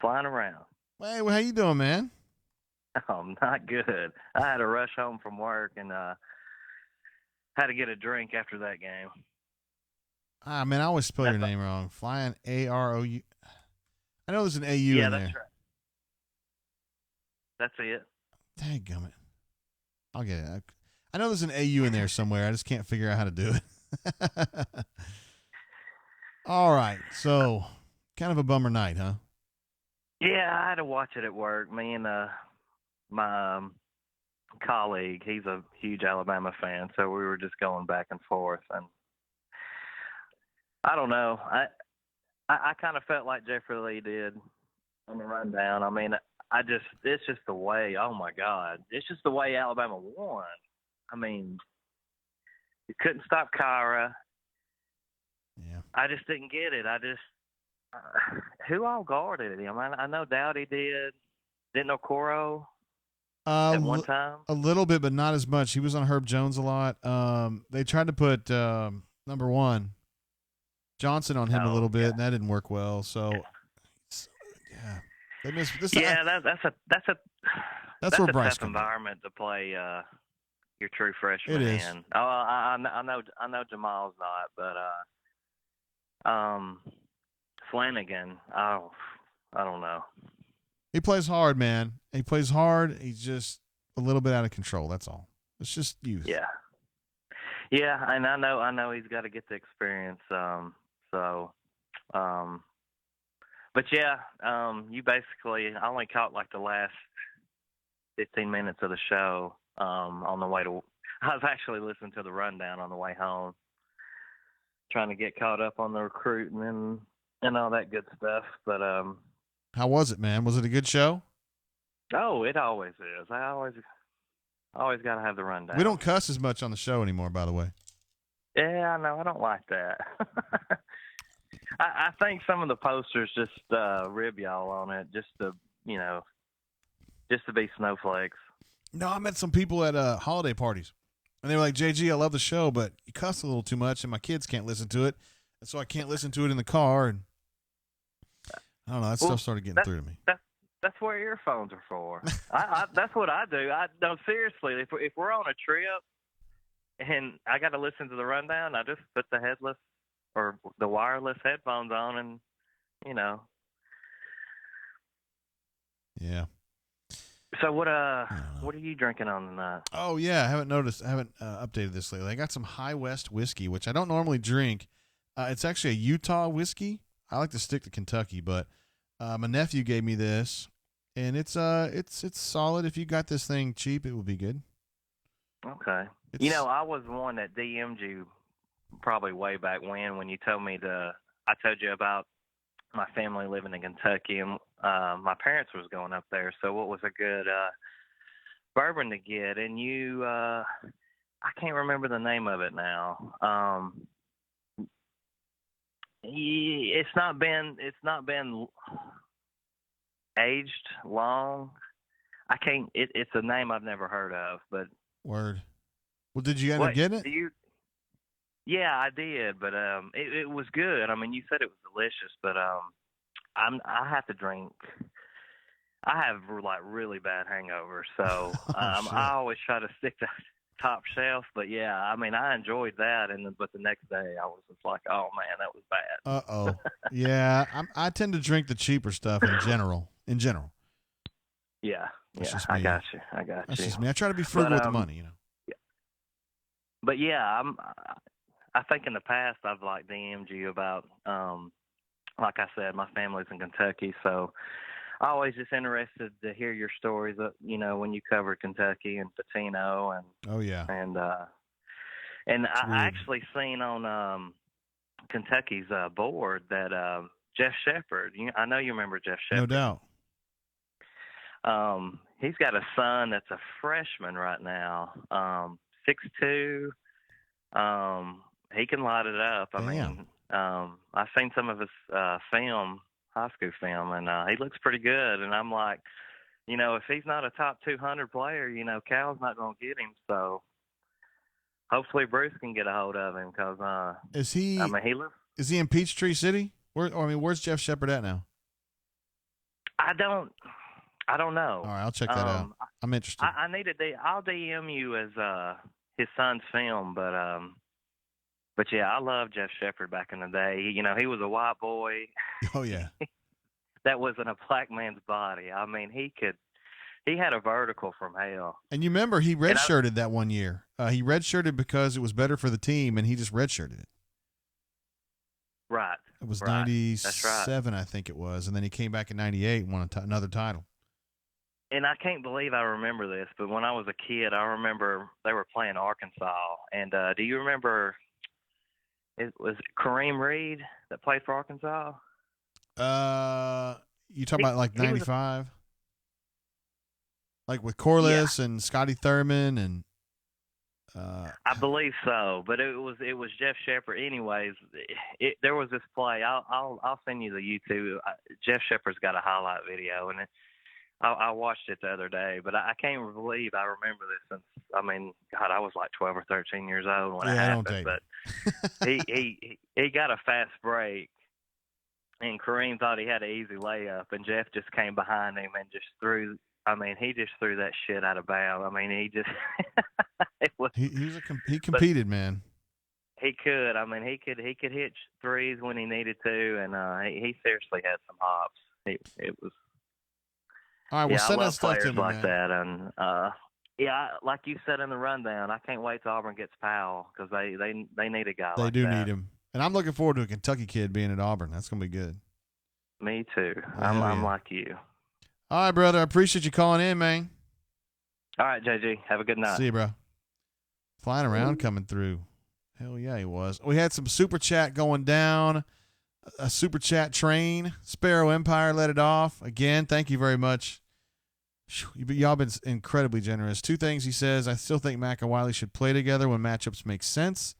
Flying around. Hey, well, how you doing, man? Oh, not good. I had to rush home from work and had to get a drink after that game. Ah, man, I always spell your name wrong. Flying A-R-O-U. I know there's an A-U in there. Yeah, that's right. That's it. Dadgummit. I'll get it. I know there's an AU in there somewhere. I just can't figure out how to do it. All right. So, kind of a bummer night, huh? Yeah, I had to watch it at work. Me and my colleague, he's a huge Alabama fan, so we were just going back and forth. And I don't know. I kind of felt like Jeffrey Lee did on the rundown. I mean, it's just the way, oh my God, it's just the way Alabama won. I mean, you couldn't stop Kyra. Yeah. I just didn't get it. Who all guarded him? I know Dowdy did. Didn't know Coro at one time? A little bit, but not as much. He was on Herb Jones a lot. They tried to put number 1 Johnson on him a little bit, and that didn't work well. So, yeah. They missed this. Yeah, that's where a Bryce tough environment to play your true freshman it is. in. Oh, I know Jamal's not, but Flanagan, I don't know. He plays hard, man. He plays hard. He's just a little bit out of control. That's all. It's just youth. Yeah, and I know he's got to get the experience. But yeah, you basically, I only caught like the last 15 minutes of the show on the way to. I was actually listening to the rundown on the way home, trying to get caught up on the recruiting and all that good stuff. But how was it, man? Was it a good show? Oh, it always is. I always got to have the rundown. We don't cuss as much on the show anymore, by the way. Yeah, I know. I don't like that. I think some of the posters just rib y'all on it, just to be snowflakes. No, I met some people at holiday parties, and they were like, "JG, I love the show, but you cuss a little too much, and my kids can't listen to it, and so I can't listen to it in the car." And I don't know, that stuff started getting through to me. That's what earphones are for. That's what I do. No, seriously, if we're on a trip and I got to listen to the rundown, I just put the headless or the wireless headphones on, and you know. Yeah. So what are you drinking on tonight? Oh yeah, I haven't updated this lately. I got some High West whiskey, which I don't normally drink. It's actually a Utah whiskey. I like to stick to Kentucky, but my nephew gave me this, and it's solid. If you got this thing cheap, it would be good. Okay. I was one that DM'd you probably way back when you told me I told you about my family living in Kentucky, and my parents was going up there. So what was a good bourbon to get? And you, I can't remember the name of it now. It's not been aged long. I can't. It's a name I've never heard of. But word. Well, did you end up getting it? Yeah, I did, but it was good. I mean, you said it was delicious, but I have to drink. I have like really bad hangovers, so I always try to stick to top shelf. But yeah, I mean, I enjoyed that, but the next day I was just like, oh man, that was bad. Yeah, I tend to drink the cheaper stuff in general. Yeah, I got you. That's just me. I try to be frugal with the money, Yeah. But yeah, I think in the past I've like DM'd you about, like I said, my family's in Kentucky, so I always just interested to hear your stories. When you covered Kentucky and Patino, and oh yeah, and I actually seen on Kentucky's board that Jeff Shepard. I know you remember Jeff Shepard. No doubt. He's got a son that's a freshman right now, 6'2". He can light it up. Damn. I mean, I've seen some of his high school film, and he looks pretty good. And I'm like, if he's not a top 200 player, Cal's not going to get him. So hopefully Bruce can get a hold of him, because is he? I mean, is he in Peachtree City? Where's Jeff Shepard at now? I don't know. All right, I'll check that out. I'm interested. I'll DM you as his son's film, but yeah, I love Jeff Shepard back in the day. He was a white boy. Oh yeah. That was in a black man's body. I mean, he had a vertical from hell. And you remember he redshirted that one year. He redshirted because it was better for the team, and he just redshirted it. Right. It was right. 97, I think it was, and then he came back in 98 and won another title. And I can't believe I remember this, but when I was a kid, I remember they were playing Arkansas. And do you remember, it was Kareem Reed that played for Arkansas? You talking about like 95? Like with Corliss and Scotty Thurman and I believe so, but it was Jeff Shepard. Anyways, there was this play. I'll send you the YouTube. Jeff Shepard's got a highlight video, and I watched it the other day. But I can't believe I remember this since, I mean, God, I was like 12 or 13 years old when it happened. But he got a fast break, and Kareem thought he had an easy layup, and Jeff just came behind him and just threw. I mean, he just threw that shit out of bounds. I mean, he just it was. He competed, man. He could. I mean, he could hit threes when he needed to, and he seriously had some hops. It was. All right, well, send us stuff to me, like man. that, and like you said in the rundown, I can't wait till Auburn gets Powell, because they need a guy. They do need him, and I'm looking forward to a Kentucky kid being at Auburn. That's gonna be good. Me too. I'm like you. All right, brother. I appreciate you calling in, man. All right, JG. Have a good night. See you, bro. Flying around coming through. Hell yeah, he was. We had some super chat going down. A super chat train. Sparrow Empire let it off. Again, thank you very much. Y'all been incredibly generous. Two things he says. I still think Mac and Wiley should play together when matchups make sense.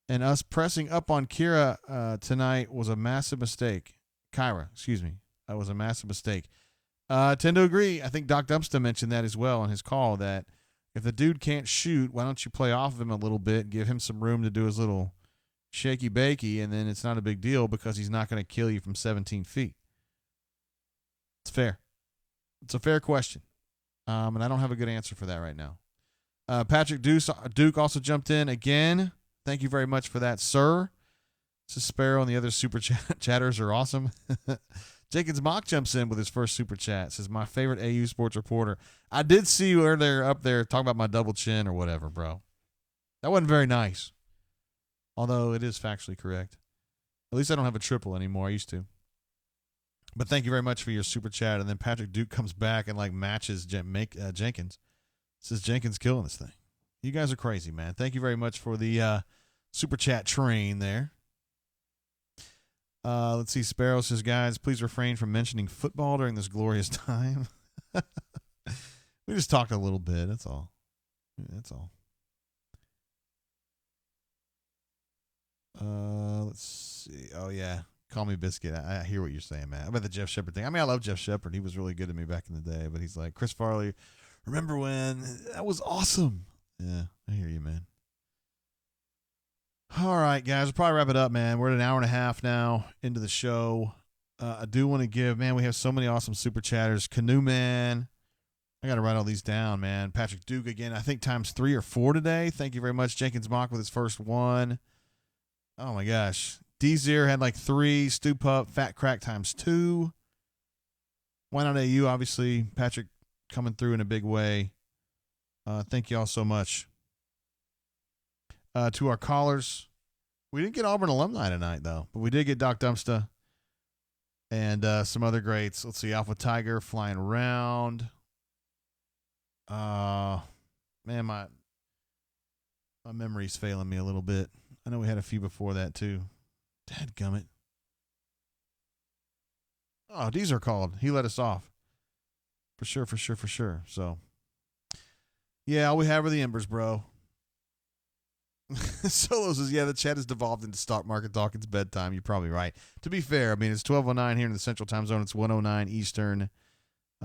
And us pressing up on Kira tonight was a massive mistake. Kyra, excuse me. That was a massive mistake. I tend to agree. I think Doc Dumpster mentioned that as well on his call, that if the dude can't shoot, why don't you play off of him a little bit, give him some room to do his little shaky bakey, and then it's not a big deal because he's not going to kill you from 17 feet. It's fair. It's a fair question. And I don't have a good answer for that right now. Patrick Duke also jumped in again. Thank you very much for that, sir. This is Sparrow and the other super chatters are awesome. Jenkins Mock jumps in with his first super chat. Says, my favorite AU sports reporter. I did see where they're up there talking about my double chin or whatever, bro. That wasn't very nice. Although it is factually correct. At least I don't have a triple anymore. I used to. But thank you very much for your super chat. And then Patrick Duke comes back and like matches Jenkins. Says Jenkins killing this thing. You guys are crazy, man. Thank you very much for the super chat train there. Let's see. Sparrow says, guys, please refrain from mentioning football during this glorious time. We just talked a little bit. That's all. That's all. Let's see. Oh, yeah. Call me Biscuit. I hear what you're saying, man. About the Jeff Shepard thing. I mean, I love Jeff Shepard. He was really good to me back in the day. But he's like, Chris Farley, remember when? That was awesome. Yeah, I hear you, man. All right, guys. We'll probably wrap it up, man. We're at an hour and a half now into the show. I do want to give, man, we have so many awesome super chatters. Canoe Man. I got to write all these down, man. Patrick Duke again, I think times 3 or 4 today. Thank you very much. Jenkins Mock with his first one. Oh, my gosh. D-Zero had like 3. Stu Pup, Fat Crack times 2. Why not AU? Obviously, Patrick coming through in a big way. Thank you all so much. To our callers, we didn't get Auburn alumni tonight, though, but we did get Doc Dumpster and some other greats. Let's see, Alpha Tiger flying around. Man, my memory's failing me a little bit. I know we had a few before that, too. Dadgummit. Oh, these are called. He let us off. For sure. So, yeah, all we have are the embers, bro. Solo says, yeah, the chat has devolved into stock market talk. It's bedtime. You're probably right. To be fair, I mean, it's 12:09 here in the Central Time Zone. It's 1:09 Eastern.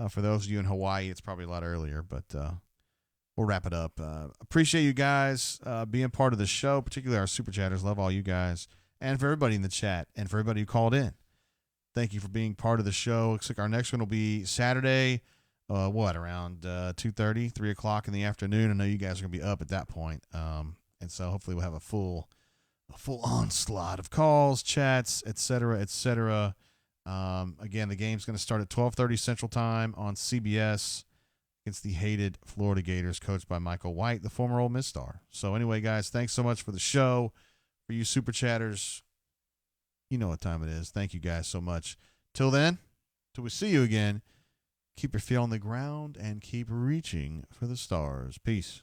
For those of you in Hawaii, it's probably a lot earlier, but we'll wrap it up. Appreciate you guys being part of the show, particularly our super chatters. Love all you guys. And for everybody in the chat and for everybody who called in. Thank you for being part of the show. Looks like our next one will be Saturday, around 2:30, 3 o'clock in the afternoon. I know you guys are going to be up at that point. And so hopefully we'll have a full onslaught of calls, chats, et cetera, et cetera. Again, the game's going to start at 12:30 Central Time on CBS against the hated Florida Gators, coached by Michael White, the former Ole Miss star. So anyway, guys, thanks so much for the show. For you super chatters, you know what time it is. Thank you guys so much. Till then, till we see you again, keep your feet on the ground and keep reaching for the stars. Peace.